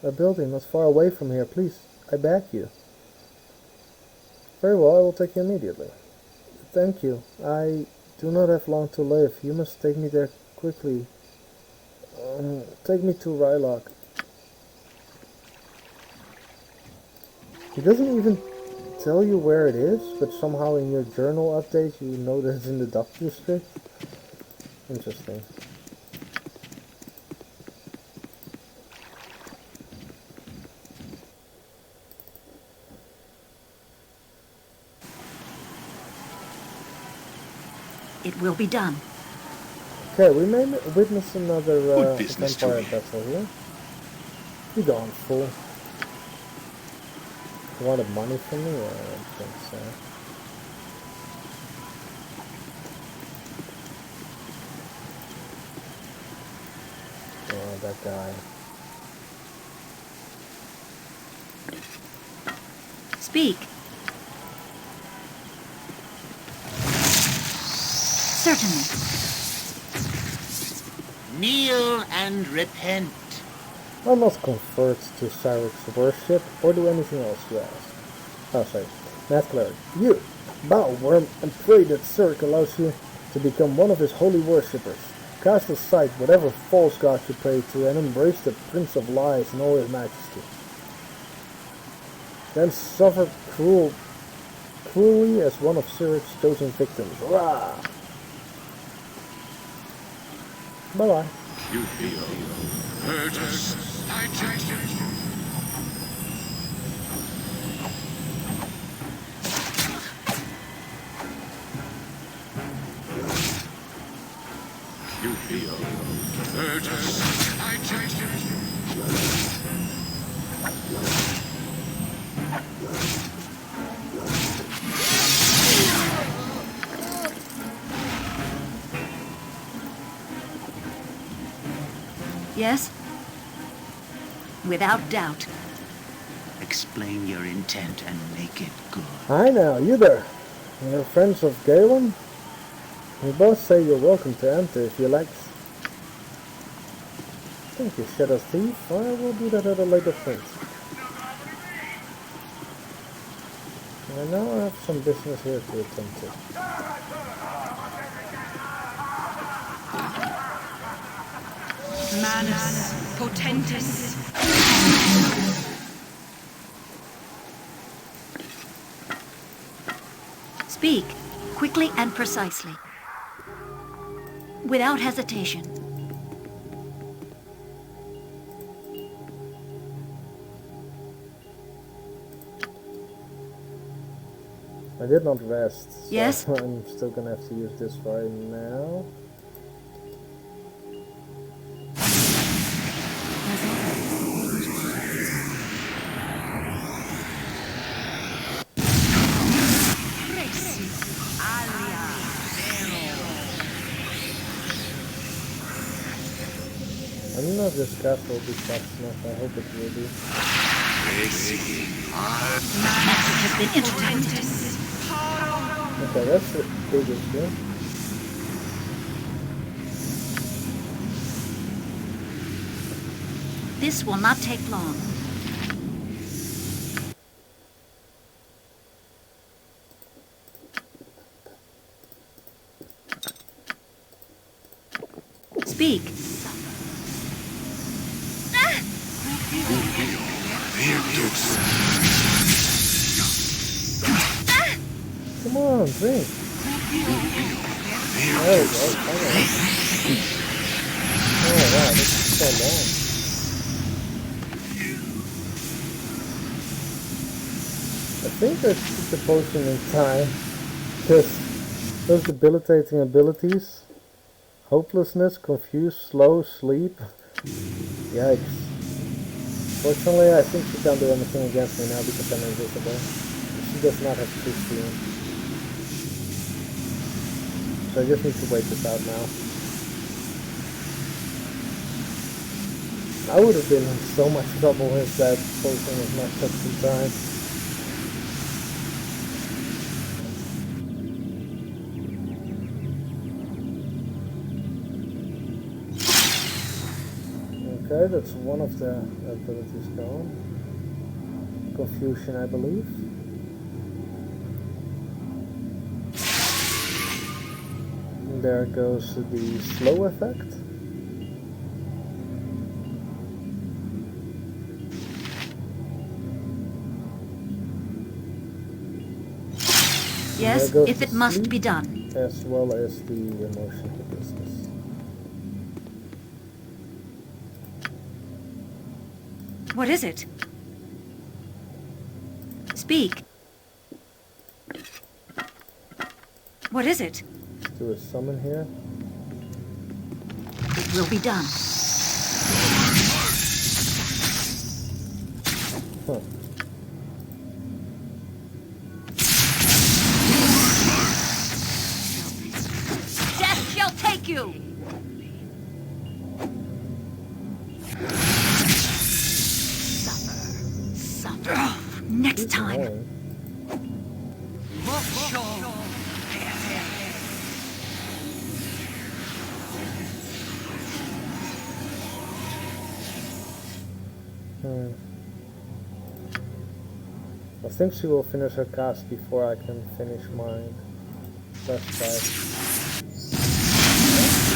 [SPEAKER 1] a building not far away from here. Please, I beg you. Very well, I will take you immediately. Thank you. I do not have long to live. You must take me there quickly. Take me to Rylock. He doesn't even tell you where it is, but somehow in your journal update you know that it's in the Dock District. Interesting.
[SPEAKER 3] It will be done.
[SPEAKER 1] Okay, we may witness another
[SPEAKER 7] Good business to
[SPEAKER 1] vampire
[SPEAKER 7] me.
[SPEAKER 1] battle here. You gone, fool. You wanted money from me? I don't think so. Oh, that guy.
[SPEAKER 3] Speak. Certainly.
[SPEAKER 6] Kneel and repent.
[SPEAKER 1] I must convert to Cyric's worship, or do anything else you ask. Oh, sorry. Math cleric. You, bow worm, and pray that Cyric allows you to become one of his holy worshippers. Cast aside whatever false god you pray to, and embrace the Prince of Lies in all his majesty. Then suffer cruelly as one of Cyric's chosen victims. Rah! Bye-bye.
[SPEAKER 7] You feel.
[SPEAKER 8] Hurt us. I judge you.
[SPEAKER 7] You feel.
[SPEAKER 8] Hurt us. I judge you.
[SPEAKER 3] Yes? Without doubt.
[SPEAKER 6] Explain your intent and make it good.
[SPEAKER 1] Hi now, you there. You're friends of Galen? We both say you're welcome to enter if you like. Thank you, Shadows Thief. I will do that at a later point. And now I have some business here to attend to.
[SPEAKER 4] Manus potentis.
[SPEAKER 3] Speak, quickly and precisely. Without hesitation.
[SPEAKER 1] I did not rest, so
[SPEAKER 3] Yes?
[SPEAKER 1] I'm still gonna have to use this right now. I don't know if this castle will be fast enough. I hope it will be.
[SPEAKER 3] Message has been intercepted.
[SPEAKER 1] Okay, that's the big issue.
[SPEAKER 3] This will not take long. Speak.
[SPEAKER 1] Come on, drink. There we go. Finally. Oh wow, this is so long. I think I took the potion in time, because those debilitating abilities, hopelessness, confused, slow, sleep, yikes. Fortunately, I think she can't do anything against me now because I'm invisible. She does not have Christian. So I just need to wait this out now. I would have been in so much trouble if that potion was not touched in time. Okay, that's one of the abilities gone. Confusion, I believe. And there goes the slow effect.
[SPEAKER 3] Yes,
[SPEAKER 1] There goes
[SPEAKER 3] if
[SPEAKER 1] the
[SPEAKER 3] it must
[SPEAKER 1] sleep,
[SPEAKER 3] be done.
[SPEAKER 1] as well as the emotion business.
[SPEAKER 3] What is it? Speak. What is it?
[SPEAKER 1] Let's do a summon here.
[SPEAKER 3] It will be done.
[SPEAKER 1] Huh.
[SPEAKER 3] Death shall take you! Suffer. Next time.
[SPEAKER 1] Annoying. I think she will finish her cast before I can finish mine. Let's try.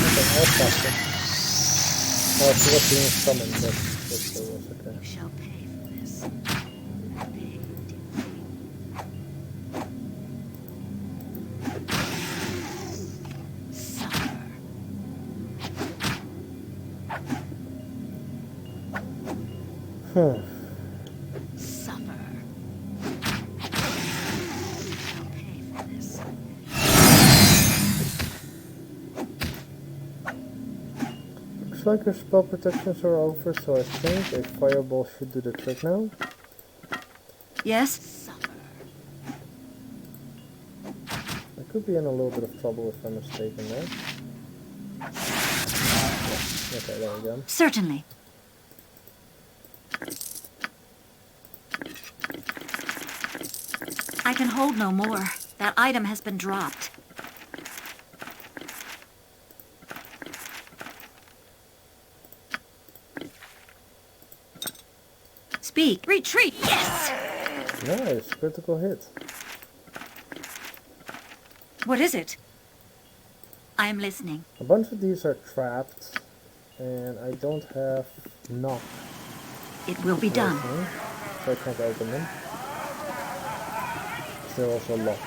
[SPEAKER 1] Okay, I'll stop her. Oh, she was being summoned, but this still was okay.
[SPEAKER 3] You shall pay for this. Suffer.
[SPEAKER 1] Huh.
[SPEAKER 3] Suffer. You shall pay for this.
[SPEAKER 1] Looks like her spell protections are over, so I think a fireball should do the trick now.
[SPEAKER 3] Yes? Suffer.
[SPEAKER 1] I could be in a little bit of trouble if I'm mistaken there. Yeah. Okay, there we go.
[SPEAKER 3] Certainly. I can hold no more. That item has been dropped. Speak. Retreat. Yes!
[SPEAKER 1] Nice, critical hit.
[SPEAKER 3] What is it? I am listening.
[SPEAKER 1] A bunch of these are trapped, and I don't have knock.
[SPEAKER 3] It will be done.
[SPEAKER 1] So I can't open them. They're also locked.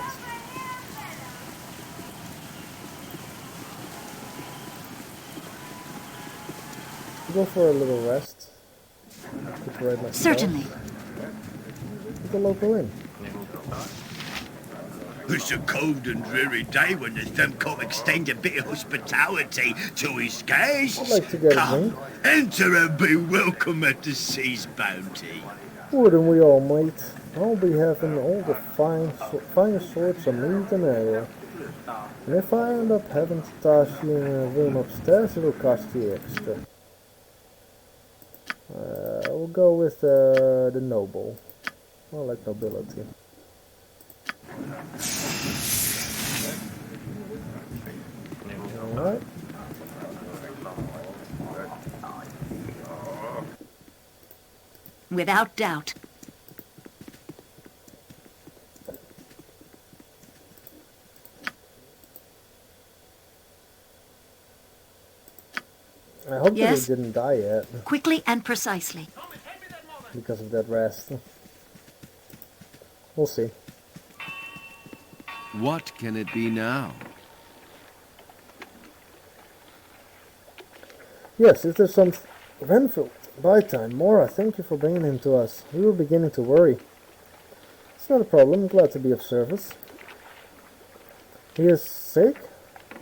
[SPEAKER 1] Go for a little rest. Recuperate myself.
[SPEAKER 3] Certainly.
[SPEAKER 1] With a local inn.
[SPEAKER 5] It's a cold and dreary day when the thumb can't extend a bit of hospitality to his guests.
[SPEAKER 1] I'd like to get a
[SPEAKER 5] Come,
[SPEAKER 1] drink.
[SPEAKER 5] enter and be welcome at the sea's bounty.
[SPEAKER 1] Wouldn't we all, mate? I'll be having all the finest sorts of meat and ale. And if I end up having to toss you in a room upstairs, it'll cost you extra. We'll go with the noble. I like nobility. Alright.
[SPEAKER 3] Without doubt.
[SPEAKER 1] I hope that
[SPEAKER 3] Yes?
[SPEAKER 1] it didn't die yet
[SPEAKER 3] Quickly and precisely.
[SPEAKER 1] because of that rest. We'll see.
[SPEAKER 9] What can it be now?
[SPEAKER 1] Yes, if there's some Renfield, by time, Mora, thank you for bringing him to us. We were beginning to worry. It's not a problem, glad to be of service. He is sick?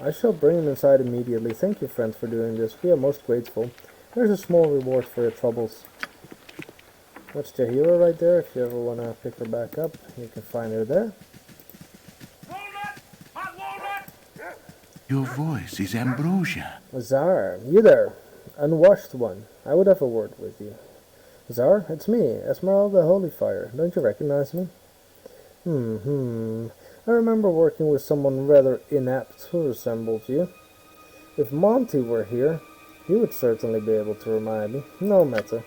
[SPEAKER 1] I shall bring him inside immediately. Thank you, friend, for doing this. We are most grateful. There's a small reward for your troubles. That's the hero right there. If you ever want to pick her back up, you can find her there.
[SPEAKER 5] Your voice is ambrosia.
[SPEAKER 1] Xzar, you there? Unwashed one. I would have a word with you. Xzar, it's me, Esmeralda Holyfire. Don't you recognize me? I remember working with someone rather inept who resembles you. If Monty were here, he would certainly be able to remind me. No matter.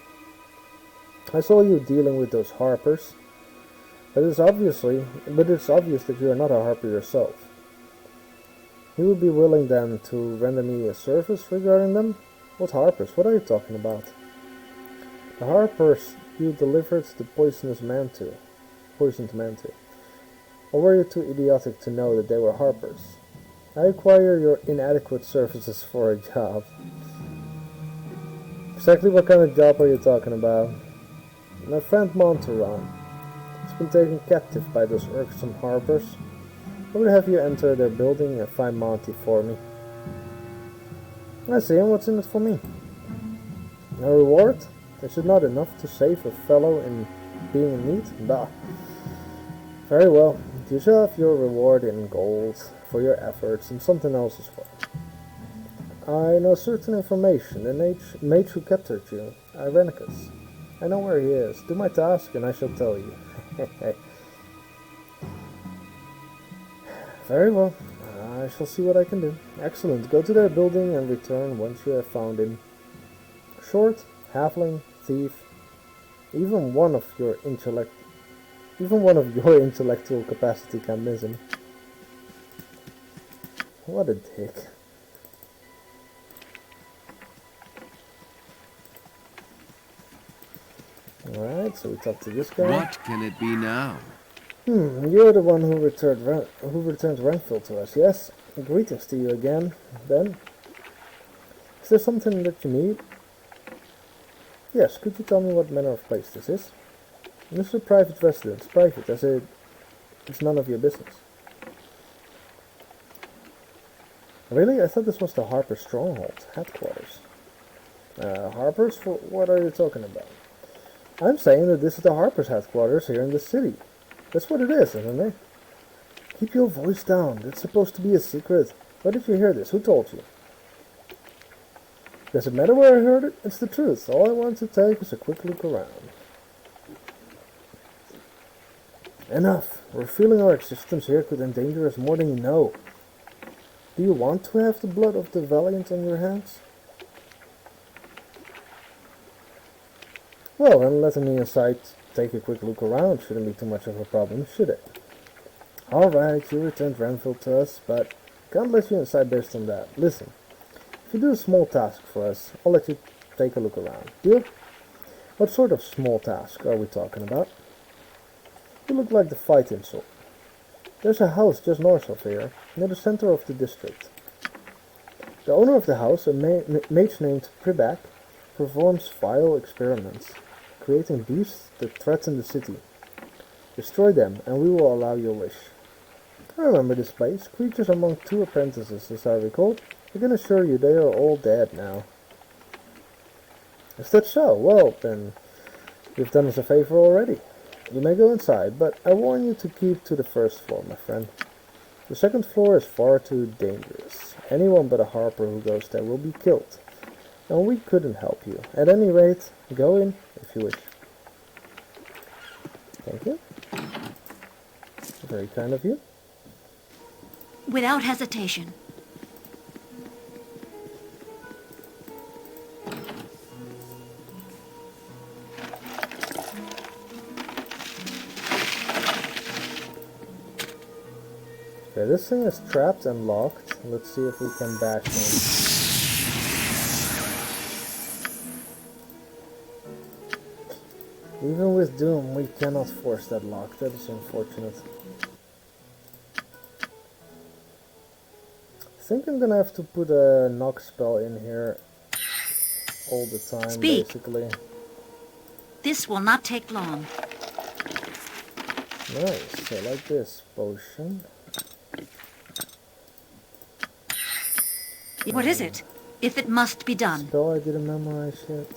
[SPEAKER 1] I saw you dealing with those harpers. But it's obvious that you are not a harper yourself. You would be willing then to render me a service regarding them? What harpers? What are you talking about? The harpers you delivered the poisoned man to. Or were you too idiotic to know that they were harpers? I require your inadequate services for a job. Exactly what kind of job are you talking about? My friend Montaron has been taken captive by those irksome harpers. I would have you enter their building and find Monty for me. I see, and what's in it for me? A reward? Is it not enough to save a fellow in being in need? Bah. Very well. You shall have your reward in gold for your efforts and something else as well. I know certain information. The mage who captured you, Irenicus. I know where he is. Do my task and I shall tell you. Very well. I shall see what I can do. Excellent. Go to their building and return once you have found him. Short, halfling, thief, even one of your intellectual capacity can miss him. What a dick. Alright, so we talk to this guy.
[SPEAKER 9] What can it be now?
[SPEAKER 1] You're the one who returned Renfield to us, yes? Greetings to you again, then. Is there something that you need? Yes, could you tell me what manner of place this is? This is a private residence. Private, as it's none of your business. Really? I thought this was the Harper stronghold, headquarters. Harper's? What are you talking about? I'm saying that this is the Harper's headquarters here in the city. That's what it is, isn't it? Keep your voice down. It's supposed to be a secret. Where did you hear this? Who told you? Does it matter where I heard it? It's the truth. All I want to take is a quick look around. Enough. Revealing our existence here could endanger us more than you know. Do you want to have the blood of the valiant on your hands? Well, then letting me inside take a quick look around shouldn't be too much of a problem, should it? Alright, you returned Renfield to us, but can't let you inside based on that. Listen, if you do a small task for us, I'll let you take a look around. Deal? What sort of small task are we talking about? You look like the fighting sort. There's a house just north of here, near the center of the district. The owner of the house, a mage named Pribak, performs vile experiments, creating beasts that threaten the city. Destroy them, and we will allow your wish. I remember this place. Creatures among 2 apprentices, as I recall. I can assure you they are all dead now. Is that so? Well, then, you've done us a favor already. You may go inside, but I warn you to keep to the first floor, my friend. The second floor is far too dangerous. Anyone but a harper who goes there will be killed. And we couldn't help you. At any rate, go in if you wish. Thank you. Very kind of you.
[SPEAKER 3] Without hesitation.
[SPEAKER 1] Okay, this thing is trapped and locked. Let's see if we can bash him. Even with Doom, we cannot force that lock. That is unfortunate. I think I'm gonna have to put a knock spell in here all the time,
[SPEAKER 3] Speak.
[SPEAKER 1] basically.
[SPEAKER 3] This will not take long.
[SPEAKER 1] Nice, I like this potion.
[SPEAKER 3] What is it? If it must be done.
[SPEAKER 1] Spell I didn't memorize yet.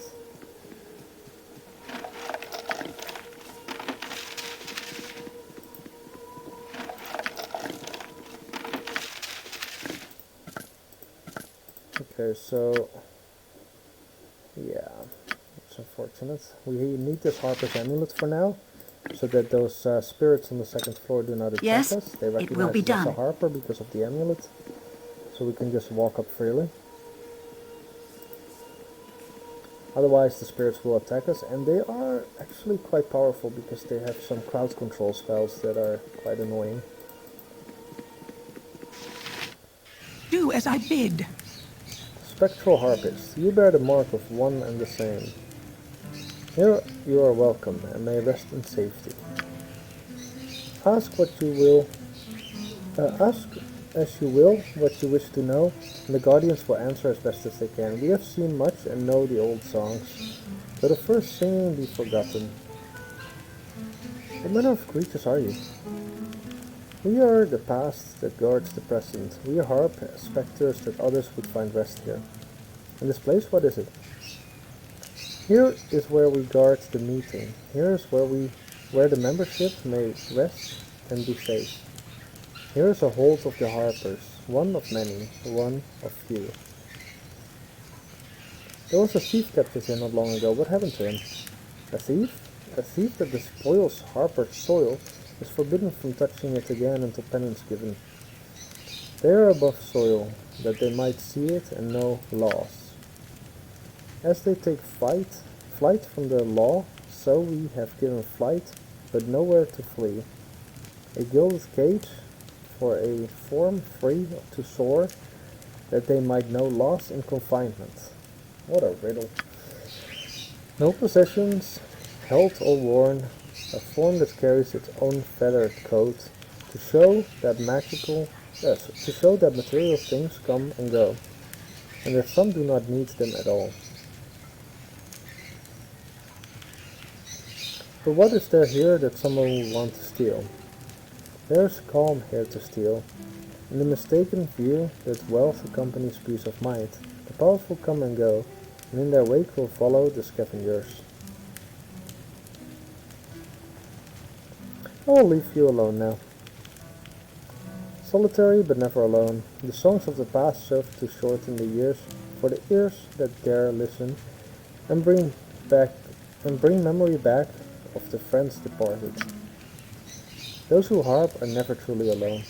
[SPEAKER 1] Okay, so yeah, it's unfortunate. We need this harper's amulet for now, so that those spirits on the second floor do not attack
[SPEAKER 3] Yes,
[SPEAKER 1] us. They
[SPEAKER 3] it will
[SPEAKER 1] recognize
[SPEAKER 3] be
[SPEAKER 1] us as a
[SPEAKER 3] done.
[SPEAKER 1] harper because of the amulet, so we can just walk up freely. Otherwise the spirits will attack us, and they are actually quite powerful because they have some crowd control spells that are quite annoying.
[SPEAKER 6] Do as I bid.
[SPEAKER 1] Spectral Harpist, you bear the mark of one and the same. Here you are welcome, and may rest in safety. Ask what you will, ask as you will what you wish to know, and the guardians will answer as best as they can. We have seen much and know the old songs, though the first singing be forgotten. What manner of creatures are you? We are the past that guards the present. We are harp specters that others would find rest here. In this place, what is it? Here is where we guard the meeting. Here is where the membership may rest and be safe. Here is a hold of the harpers, one of many, one of few. There was a thief captured here not long ago. What happened to him? A thief? A thief that despoils harper's soil is forbidden from touching it again until penance given. They are above soil, that they might see it and know laws. As they take flight from the law, so we have given flight, but nowhere to flee. A gilded cage for a form free to soar, that they might know loss in confinement. What a riddle. No possessions, held or worn, a form that carries its own feathered coat, to show that material things come and go, and that some do not need them at all. But what is there here that someone will want to steal? There is calm here to steal, in the mistaken view that wealth accompanies peace of mind. The powerful come and go, and in their wake will follow the scavengers. I will leave you alone now. Solitary but never alone, the songs of the past serve to shorten the years for the ears that dare listen, and bring memory back of the friends departed. Those who harp are never truly alone.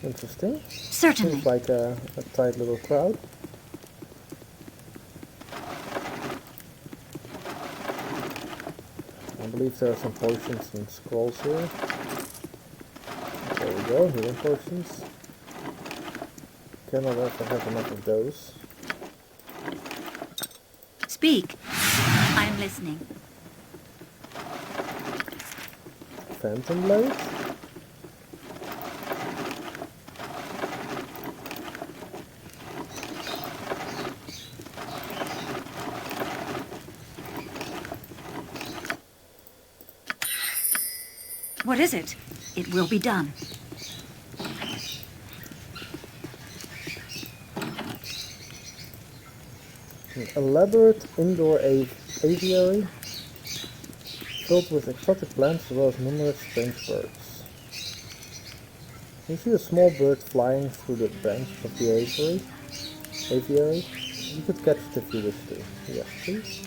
[SPEAKER 1] Interesting.
[SPEAKER 3] Certainly.
[SPEAKER 1] Seems like a tight little crowd. I believe there are some potions and scrolls here. There we go, healing potions. Cannot ever have enough of those.
[SPEAKER 3] Speak. I am listening.
[SPEAKER 1] Phantom Blade?
[SPEAKER 3] What is it? It will be done.
[SPEAKER 1] An elaborate indoor aviary filled with exotic plants as well as numerous strange birds. You see a small bird flying through the branches of the aviary. You could catch it if you wish to. Yes, please.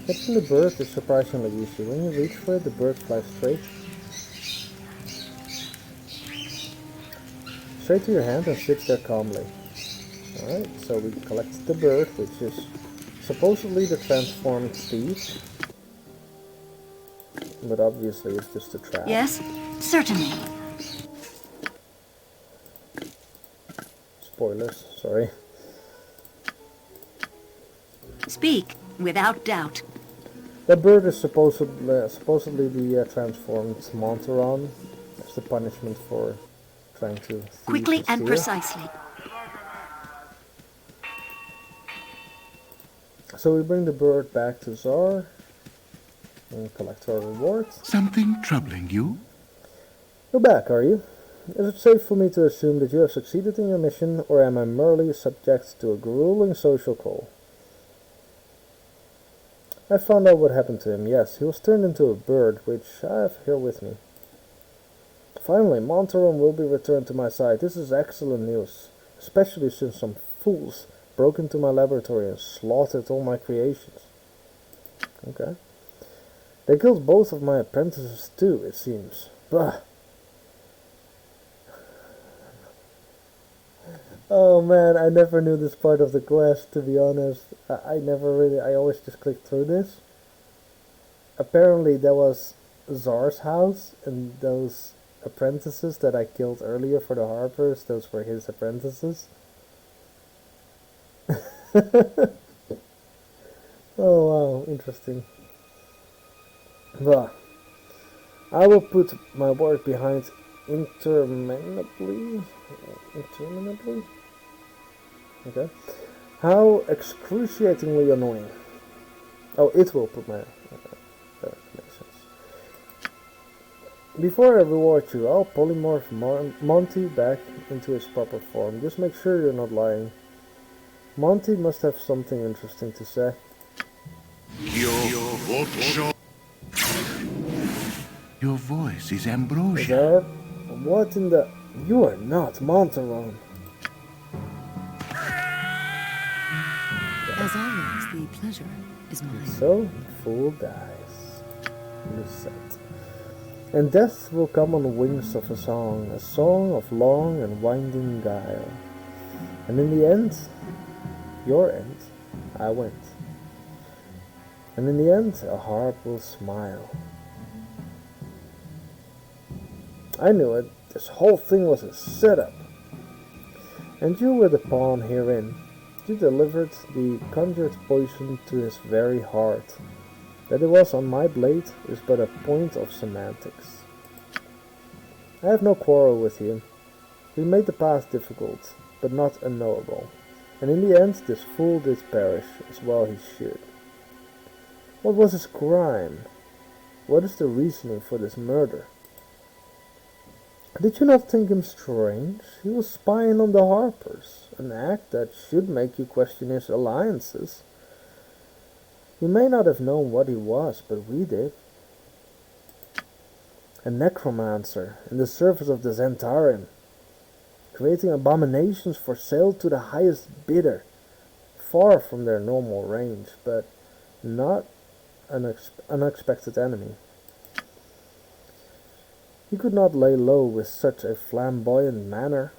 [SPEAKER 1] Catching the bird is surprisingly easy. When you reach for it, the bird flies straight to your hand and sits there calmly. Alright, so we collect the bird, which is supposedly the transformed thief. But obviously it's just a trap.
[SPEAKER 3] Yes, certainly.
[SPEAKER 1] spoilers, sorry.
[SPEAKER 3] Speak, without doubt.
[SPEAKER 1] The bird is supposedly the transformed Montaron. That's the punishment for trying to thieve
[SPEAKER 3] Quickly and
[SPEAKER 1] steal.
[SPEAKER 3] precisely.
[SPEAKER 1] So we bring the bird back to Xzar and collect our rewards.
[SPEAKER 5] Something troubling you?
[SPEAKER 1] You're back, are you? Is it safe for me to assume that you have succeeded in your mission, or am I merely subject to a grueling social call? I found out what happened to him, yes. He was turned into a bird, which I have here with me. Finally, Montaron will be returned to my side. This is excellent news, especially since some fools broke into my laboratory and slaughtered all my creations. Okay. They killed both of my apprentices too, it seems. Bah! Oh man, I never knew this part of the quest, to be honest. I always just clicked through this. Apparently there was Xzar's house, and those apprentices that I killed earlier for the harpers, those were his apprentices. Oh wow, interesting. But I will put my word behind interminably. Okay. How excruciatingly annoying. Oh, it will put my... that makes sense. Before I reward you, I'll polymorph Monty back into his proper form. Just make sure you're not lying. Monty must have something interesting to say.
[SPEAKER 5] Your voice is ambrosia.
[SPEAKER 1] What in the... You are not Montaron.
[SPEAKER 10] As always, the pleasure is mine.
[SPEAKER 1] So, fool dies. Lucette. And death will come on the wings of a song of long and winding guile. And in the end, your end, I went. And in the end, a harp will smile. I knew it. This whole thing was a setup. And you were the pawn herein. You delivered the conjured poison to his very heart. That it was on my blade is but a point of semantics. I have no quarrel with you. We made the path difficult, but not unknowable. And in the end, this fool did perish, as well he should. What was his crime? What is the reasoning for this murder? Did you not think him strange? He was spying on the harpers, an act that should make you question his alliances. You may not have known what he was, but we did. A necromancer in the service of the Zentarim, creating abominations for sale to the highest bidder, far from their normal range, but not an unexpected enemy. He could not lay low with such a flamboyant manner,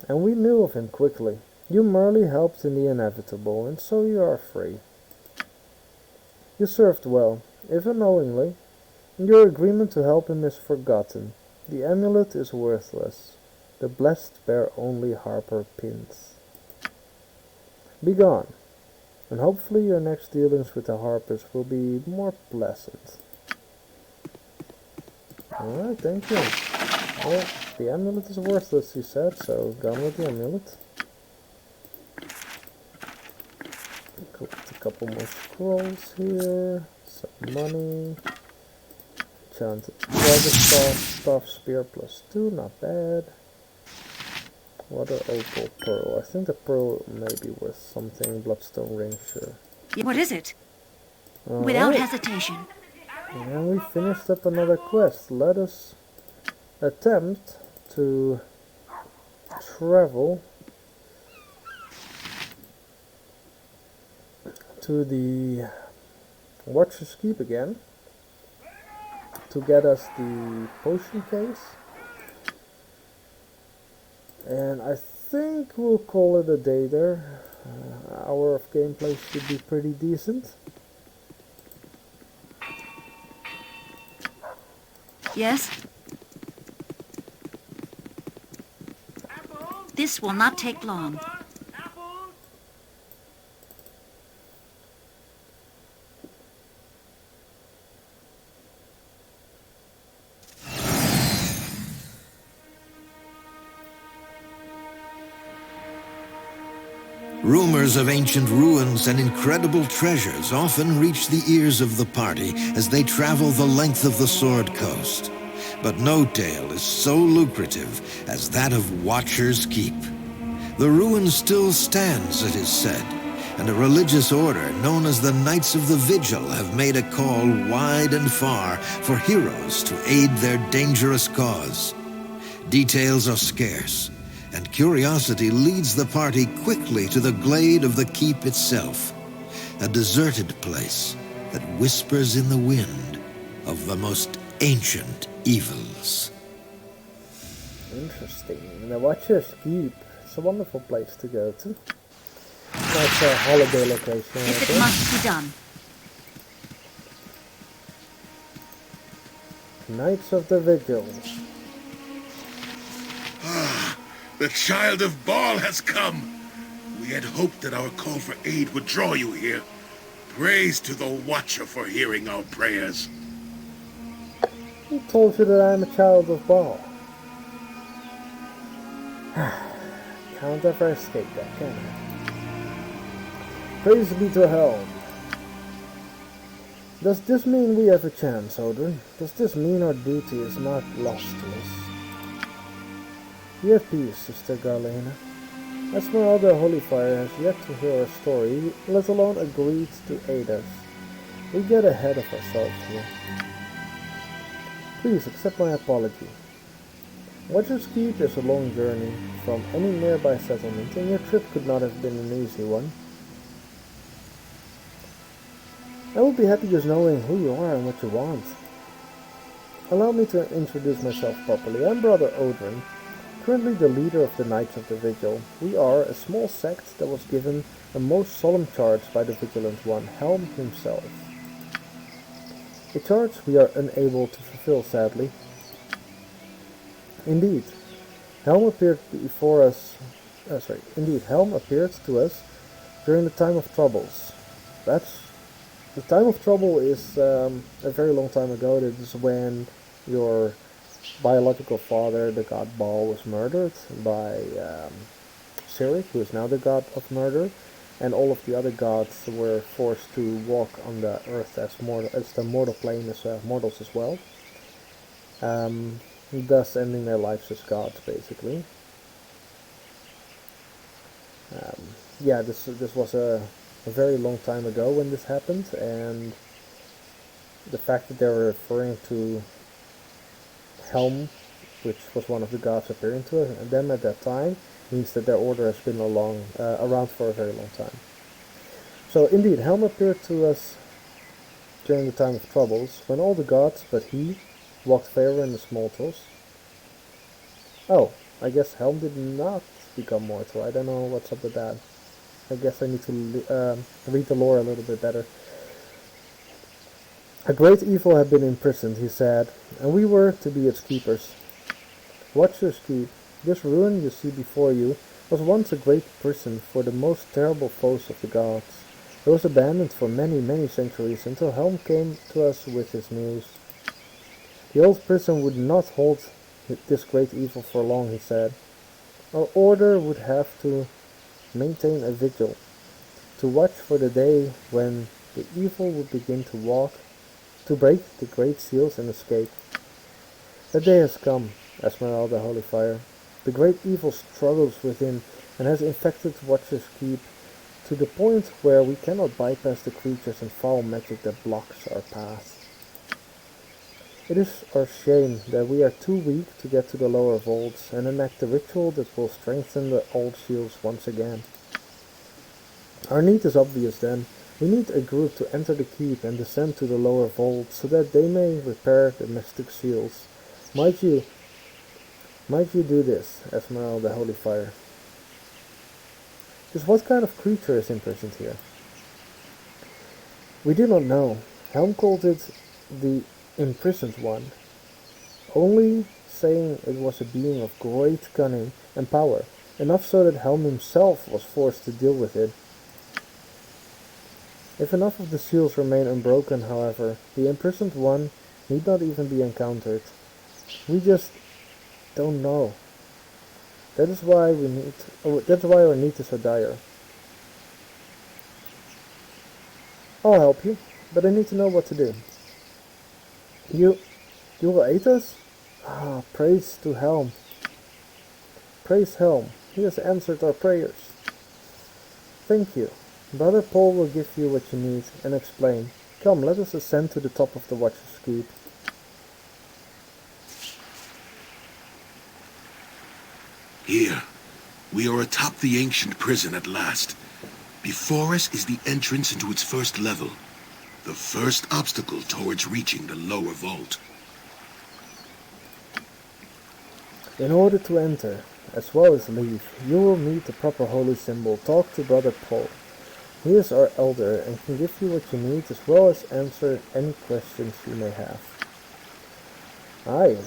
[SPEAKER 1] and we knew of him quickly. You merely helped in the inevitable, and so you are free. You served well, if unknowingly, and your agreement to help him is forgotten. The amulet is worthless. The blessed bear only harper pins. Be gone, and hopefully your next dealings with the harpers will be more pleasant. Alright, thank you. Well, the amulet is worthless, you said, so gone with the amulet. Collect a couple more scrolls here, some money. Enchanted dragon staff spear +2, not bad. Water opal pearl. I think the pearl may be worth something. Bloodstone ring, sure.
[SPEAKER 3] What is it?
[SPEAKER 1] All
[SPEAKER 3] Without
[SPEAKER 1] right.
[SPEAKER 3] hesitation.
[SPEAKER 1] And we finished up another quest. Let us attempt to travel to the Watcher's Keep again to get us the potion case. And I think we'll call it a day there. Hour of gameplay should be pretty decent.
[SPEAKER 3] Yes? This will not take long.
[SPEAKER 11] Rumors of ancient ruins and incredible treasures often reach the ears of the party as they travel the length of the Sword Coast. But no tale is so lucrative as that of Watcher's Keep. The ruin still stands, it is said, and a religious order known as the Knights of the Vigil have made a call wide and far for heroes to aid their dangerous cause. Details are scarce, and curiosity leads the party quickly to the glade of the keep itself, a deserted place that whispers in the wind of the most ancient evils.
[SPEAKER 1] Interesting. The Watcher's Keep. It's a wonderful place to go to. Nice holiday location.
[SPEAKER 3] If it must be done.
[SPEAKER 1] Knights of the Vigil.
[SPEAKER 7] The Child of Baal has come. We had hoped that our call for aid would draw you here. Praise to the Watcher for hearing our prayers.
[SPEAKER 1] Who told you that I'm a child of Baal? Can't ever escape that, can I? Praise be to Helm. Does this mean we have a chance, Odin? Does this mean our duty is not lost to us? Be at peace, Sister Garlena. Esmeralda Holyfire has yet to hear our story, let alone agreed to aid us. We get ahead of ourselves here. Please accept my apology. Watcher's Keep is a long journey from any nearby settlement, and your trip could not have been an easy one. I will be happy just knowing who you are and what you want. Allow me to introduce myself properly. I'm Brother Odin, currently the leader of the Knights of the Vigil. We are a small sect that was given a most solemn charge by the Vigilant One, Helm himself. A charge we are unable to fulfill, sadly. Indeed, Helm appeared to us during the time of troubles. The time of trouble is a very long time ago. That is when your biological father, the god Baal, was murdered by Sirik, who is now the god of murder, and all of the other gods were forced to walk on the earth as the mortal plane as mortals as well. Thus ending their lives as gods, basically. This was a very long time ago when this happened, and the fact that they were referring to Helm, which was one of the gods appearing to them at that time, means that their order has been around for a very long time. So indeed, Helm appeared to us during the time of troubles, when all the gods but he walked favor in the mortals. Oh, I guess Helm did not become mortal. I don't know what's up with that. I guess I need to read the lore a little bit better. A great evil had been imprisoned, he said, and we were to be its keepers. Watcher's Keep, this ruin you see before you, was once a great prison for the most terrible foes of the gods. It was abandoned for many, many centuries until Helm came to us with his news. The old prison would not hold this great evil for long, he said. Our order would have to maintain a vigil, to watch for the day when the evil would begin to break the great seals and escape. That day has come, Esmeralda Holyfire. The great evil struggles within and has infected Watcher's Keep to the point where we cannot bypass the creatures and foul magic that blocks our path. It is our shame that we are too weak to get to the lower vaults and enact the ritual that will strengthen the old seals once again. Our need is obvious then. We need a group to enter the keep and descend to the lower vaults so that they may repair the mystic seals. Might you do this, Esmeralda Holyfire? Just what kind of creature is imprisoned here? We do not know. Helm called it the imprisoned one, only saying it was a being of great cunning and power. enough so that Helm himself was forced to deal with it. If enough of the seals remain unbroken, however, the imprisoned one need not even be encountered. We just don't know. That is why our need is so dire. I'll help you, but I need to know what to do. You will aid us? Ah, praise to Helm. Praise Helm. He has answered our prayers. Thank you. Brother Paul will give you what you need and explain. Come, let us ascend to the top of the Watcher's Keep.
[SPEAKER 7] Here, we are atop the ancient prison at last. Before us is the entrance into its first level, the first obstacle towards reaching the lower vault.
[SPEAKER 1] In order to enter, as well as leave, you will need the proper holy symbol. Talk to Brother Paul. He is our elder and can give you what you need as well as answer any questions you may have. I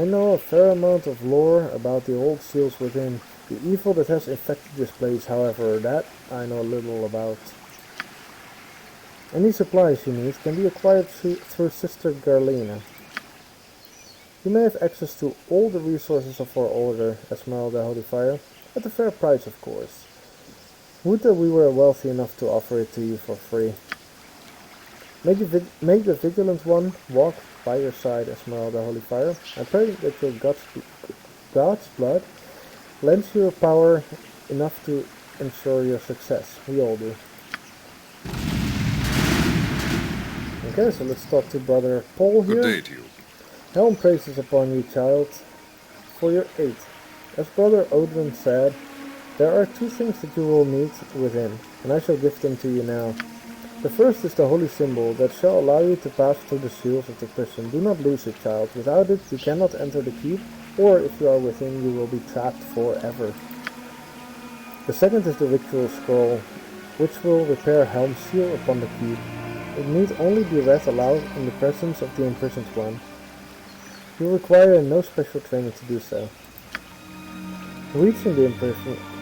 [SPEAKER 1] know a fair amount of lore about the old seals within. The evil that has infected this place, however, that I know little about. Any supplies you need can be acquired through Sister Garlina. You may have access to all the resources of our order, Esmeralda Holy Fire, at a fair price, of course. Would that we were wealthy enough to offer it to you for free. Make the Vigilant One walk by your side, Esmeralda Holy Fire. I pray that your God's blood lends you a power enough to ensure your success. We all do. Okay, so let's talk to Brother Paul here.
[SPEAKER 8] Good day to you.
[SPEAKER 1] Helm praises upon you, child, for your aid. As Brother Odin said, there are two things that you will need within, and I shall give them to you now. The first is the holy symbol that shall allow you to pass through the seals of the prison. Do not lose it, child. Without it, you cannot enter the keep, or if you are within, you will be trapped forever. The second is the ritual scroll, which will repair Helm's seal upon the keep. It need only be read aloud in the presence of the imprisoned one. You require no special training to do so. Reaching the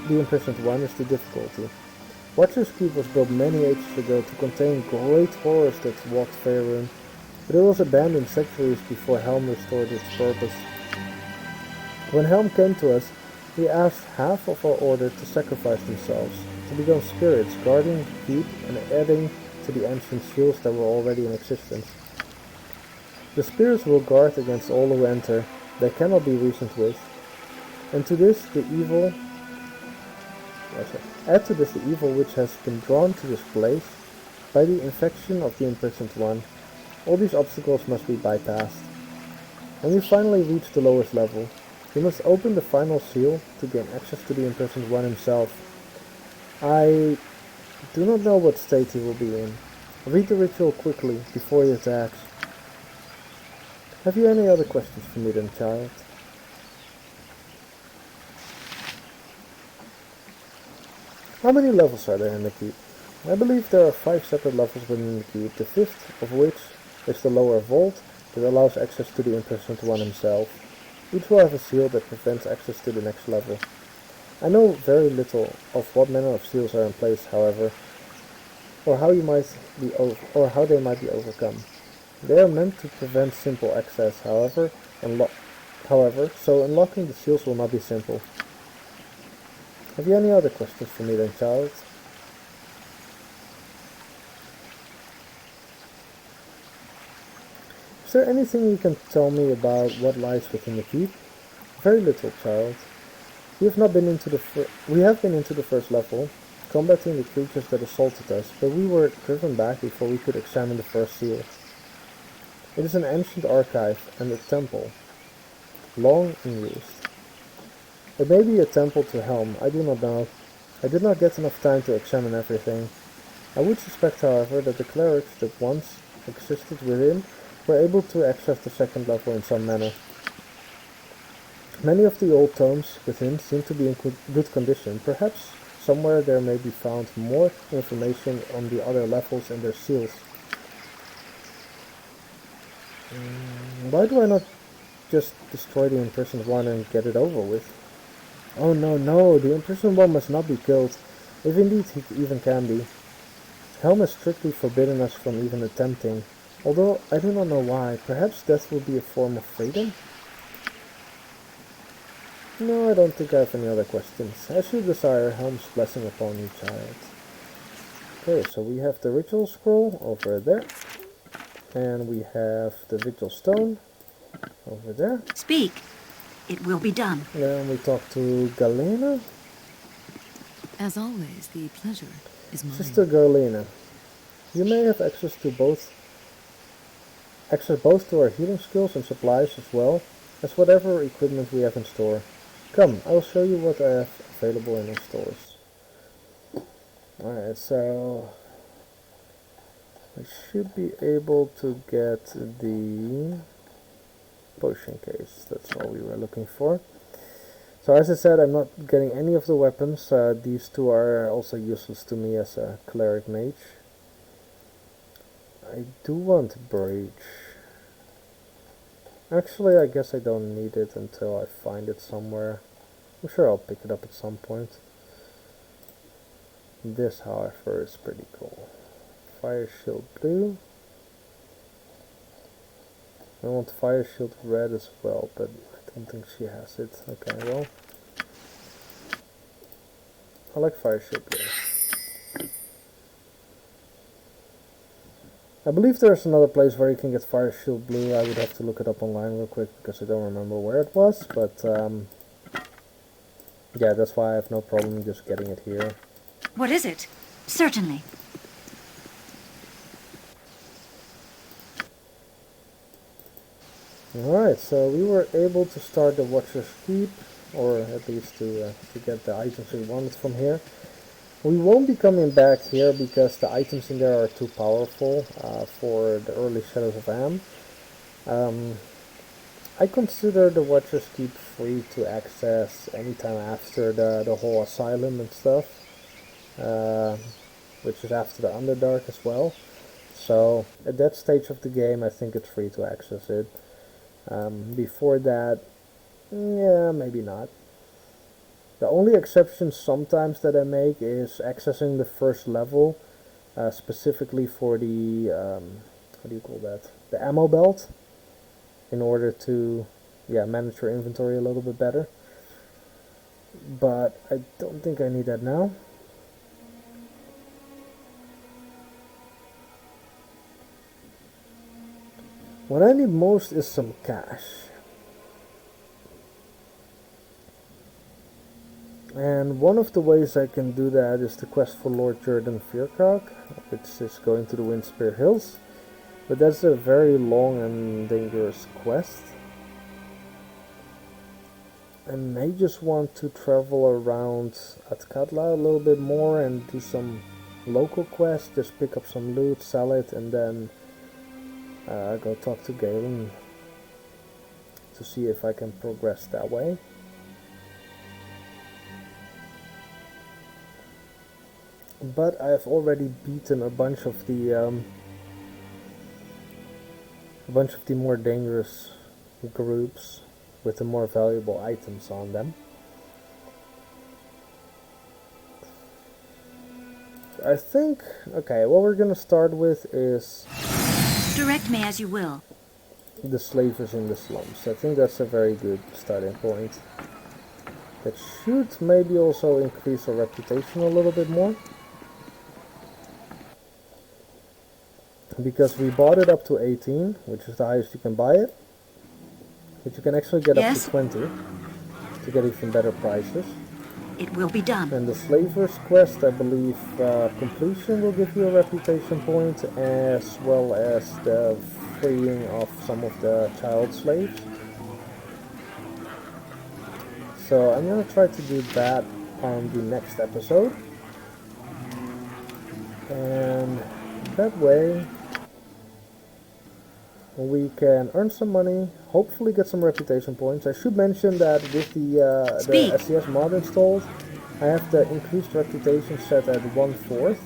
[SPEAKER 1] imprisoned one is the difficulty. Watcher's Keep was built many ages ago to contain great horrors that walked Faerun, but it was abandoned centuries before Helm restored its purpose. When Helm came to us, he asked half of our order to sacrifice themselves, to become spirits guarding the keep and adding to the ancient seals that were already in existence. The spirits will guard against all who enter. They cannot be reasoned with. And to this the evil which has been drawn to this place by the infection of the imprisoned one. All these obstacles must be bypassed. When you finally reach the lowest level, you must open the final seal to gain access to the imprisoned one himself. I do not know what state he will be in. Read the ritual quickly before he attacks. Have you any other questions for me then, child? How many levels are there in the keep? I believe there are 5 separate levels within the keep, the 5th of which is the lower vault that allows access to the imprisoned one himself. Each will have a seal that prevents access to the next level. I know very little of what manner of seals are in place, however, or how they might be overcome. They are meant to prevent simple access, however, so unlocking the seals will not be simple. Have you any other questions for me then, child? Is there anything you can tell me about what lies within the keep? Very little, child. We have been into the first level, combating the creatures that assaulted us, but we were driven back before we could examine the first seal. It is an ancient archive and a temple, long in use. It may be a temple to Helm, I do not know. I did not get enough time to examine everything. I would suspect, however, that the clerics that once existed within were able to access the second level in some manner. Many of the old tomes within seem to be in good condition. Perhaps somewhere there may be found more information on the other levels and their seals. Why do I not just destroy the imprisoned one and get it over with? Oh no, no, the imprisoned one must not be killed. If indeed he even can be. Helm has strictly forbidden us from even attempting. Although, I do not know why. Perhaps death will be a form of freedom? No, I don't think I have any other questions. As you desire, Helm's blessing upon you, child. Okay, so we have the ritual scroll over there. And we have the vigil stone over there.
[SPEAKER 3] Speak. It will be done.
[SPEAKER 1] Then we talk to Galena.
[SPEAKER 10] As always, the pleasure is mine.
[SPEAKER 1] Sister Galena, you may have access both to our healing skills and supplies as well as whatever equipment we have in store. Come, I will show you what I have available in our stores. Alright, so I should be able to get the potion case. That's all we were looking for. So as I said, I'm not getting any of the weapons. These two are also useless to me as a cleric mage. I do want Breach. Actually, I guess I don't need it until I find it somewhere. I'm sure I'll pick it up at some point. This, however, is pretty cool. Fire Shield Blue. I want Fire Shield Red as well, but I don't think she has it. Okay, well. I like Fire Shield Blue. I believe there's another place where you can get Fire Shield Blue. I would have to look it up online real quick because I don't remember where it was, but yeah, that's why I have no problem just getting it here.
[SPEAKER 3] What is it? Certainly.
[SPEAKER 1] Alright, so we were able to start the Watcher's Keep, or at least to get the items we wanted from here. We won't be coming back here because the items in there are too powerful for the early Shadows of Amn. I consider the Watcher's Keep free to access anytime after the whole asylum and stuff, which is after the Underdark as well. So at that stage of the game I think it's free to access it. Before that, yeah, maybe not. The only exception sometimes that I make is accessing the first level, specifically for the, how do you call that, the ammo belt, in order to, yeah, manage your inventory a little bit better. But I don't think I need that now. What I need most is some cash. And one of the ways I can do that is the quest for Lord Jordan Fearcock, which is going to the Windspear Hills. But that's a very long and dangerous quest. I may just want to travel around Athkatla a little bit more and do some local quests, just pick up some loot, sell it, and then go talk to Galen to see if I can progress that way. But I've already beaten a bunch of the more dangerous groups with the more valuable items on them. I think, okay, what we're gonna start with is
[SPEAKER 3] Direct me as you will.
[SPEAKER 1] the slavers in the slums. I think that's a very good starting point. That should maybe also increase our reputation a little bit more. Because we bought it up to 18, which is the highest you can buy it. But you can actually get up to 20 to get even better prices.
[SPEAKER 3] It will be done.
[SPEAKER 1] And the Slavers quest, I believe, completion will give you a reputation point, as well as the freeing of some of the child slaves. So I'm gonna try to do that on the next episode. And that way we can earn some money, hopefully get some reputation points. I should mention that with the SCS mod installed, I have the increased reputation set at 1/4,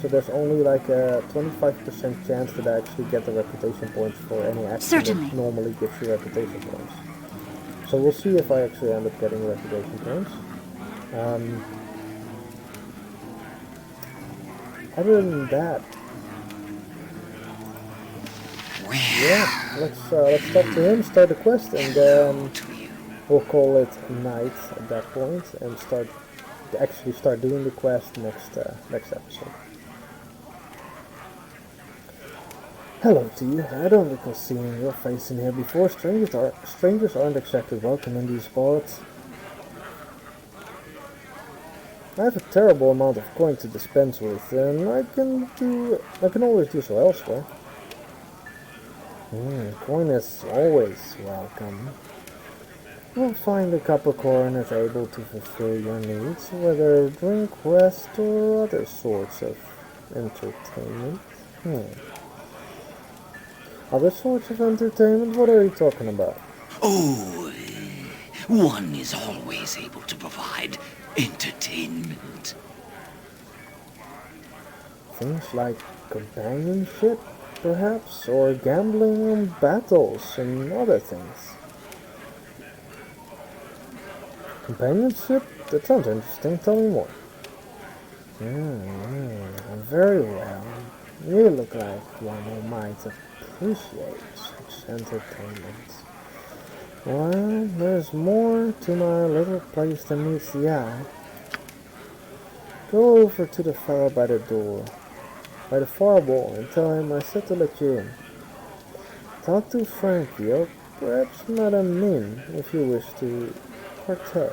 [SPEAKER 1] so there's only like a 25% chance that I actually get the reputation points for any action that normally gives you reputation points. So we'll see if I actually end up getting reputation points. Other than that, yeah, let's talk to him, start the quest, and then we'll call it a night at that point and actually start doing the quest next episode. Hello to you. I don't recall seeing your face in here before. Strangers aren't exactly welcome in these parts. I have a terrible amount of coin to dispense with, and I can always do so elsewhere. Coin is always welcome. You'll find a copper coin is able to fulfill your needs, whether drink, rest, or other sorts of entertainment. Other sorts of entertainment? What are you talking about?
[SPEAKER 5] Oh, one is always able to provide entertainment.
[SPEAKER 1] Things like companionship, perhaps, or gambling on battles and other things. Companionship? That sounds interesting. Tell me more. Very well. You look like one who might appreciate such entertainment. Well, there's more to my little place than meets the eye. Go over to the fellow by the door, by the far wall, and tell him I said to let you in. Talk to Frankie, or perhaps Madame Min, if you wish to partake.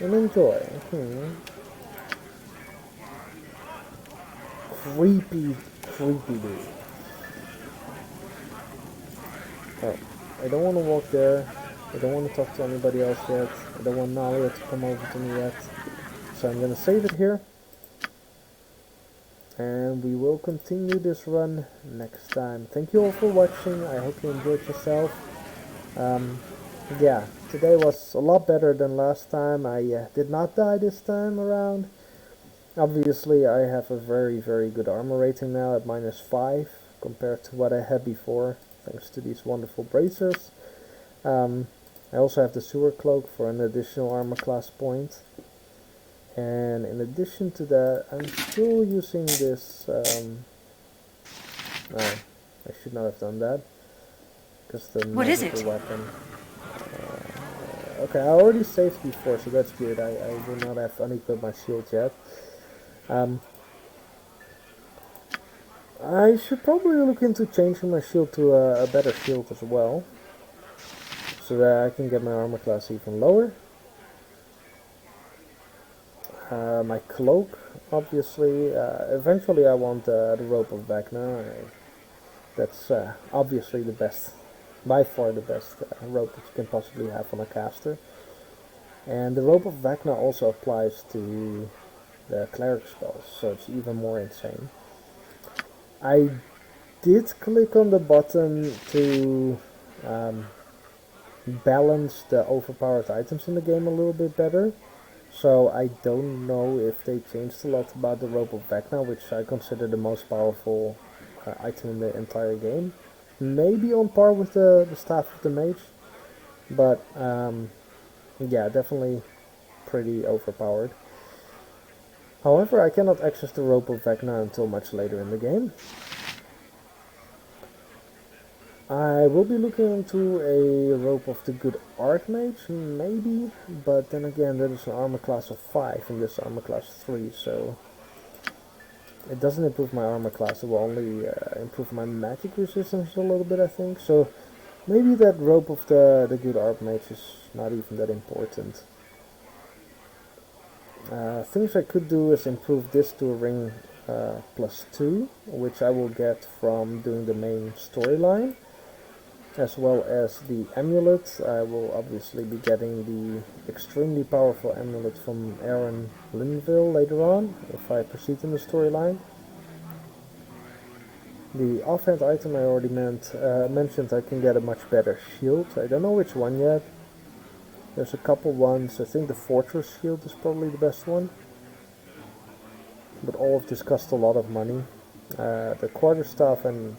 [SPEAKER 1] And enjoy. Creepy dude. Oh, I don't want to walk there. I don't want to talk to anybody else yet. I don't want Nalia to come over to me yet. So I'm going to save it here. And we will continue this run next time. Thank you all for watching. I hope you enjoyed yourself. Yeah, today was a lot better than last time. I did not die this time around. Obviously, I have a very, very good armor rating now at -5 compared to what I had before, thanks to these wonderful bracers. I also have the sewer cloak for an additional armor class point. And in addition to that, I'm still using this, no, I should not have done that, because the magical weapon. Okay, I already saved before, so that's good. I will not have unequipped my shield yet. I should probably look into changing my shield to a better shield as well, so that I can get my armor class even lower. My cloak, obviously, eventually I want the rope of Vecna. That's obviously the best, by far the best rope that you can possibly have on a caster. And the rope of Vecna also applies to the cleric spells, so it's even more insane. I did click on the button to balance the overpowered items in the game a little bit better. So I don't know if they changed a lot about the Rope of Vecna, which I consider the most powerful item in the entire game. Maybe on par with the Staff of the Mage, but yeah, definitely pretty overpowered. However, I cannot access the Rope of Vecna until much later in the game. I will be looking into a Rope of the Good Archmage, maybe, but then again that is an armor class of 5 and this armor class 3, so it doesn't improve my armor class, it will only improve my magic resistance a little bit, I think, so maybe that Rope of the Good Archmage is not even that important. Things I could do is improve this to a ring +2, which I will get from doing the main storyline, as well as the amulet. I will obviously be getting the extremely powerful amulet from Aaron Linville later on, if I proceed in the storyline. The offhand item I already mentioned, I can get a much better shield. I don't know which one yet. There's a couple ones. I think the Fortress Shield is probably the best one. But all of this costs a lot of money. The Quarterstaff, and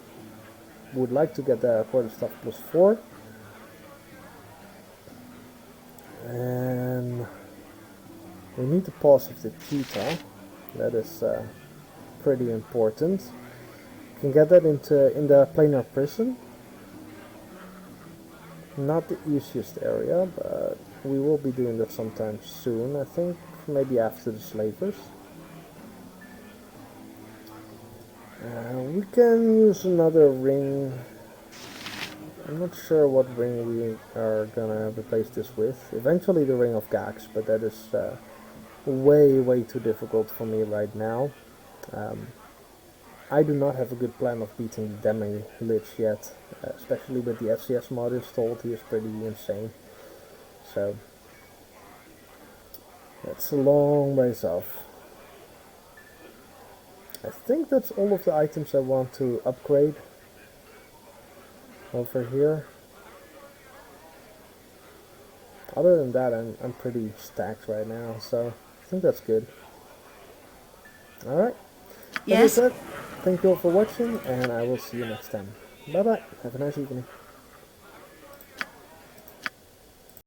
[SPEAKER 1] would like to get the Quarterstaff +4. And we need the paws of the cheetah. That is pretty important. You can get that in the planar prison. Not the easiest area, but we will be doing that sometime soon, I think. Maybe after the slavers. We can use another ring. I'm not sure what ring we are gonna replace this with. Eventually the Ring of Gax, but that is way too difficult for me right now. I do not have a good plan of beating the Demi-Lich yet, especially with the SCS mod installed. He is pretty insane. So that's a long ways off. I think that's all of the items I want to upgrade over here. Other than that, I'm pretty stacked right now, so I think that's good. Alright.
[SPEAKER 3] Yes?
[SPEAKER 1] As I said, thank you all for watching, and I will see you next time. Bye bye. Have a nice evening.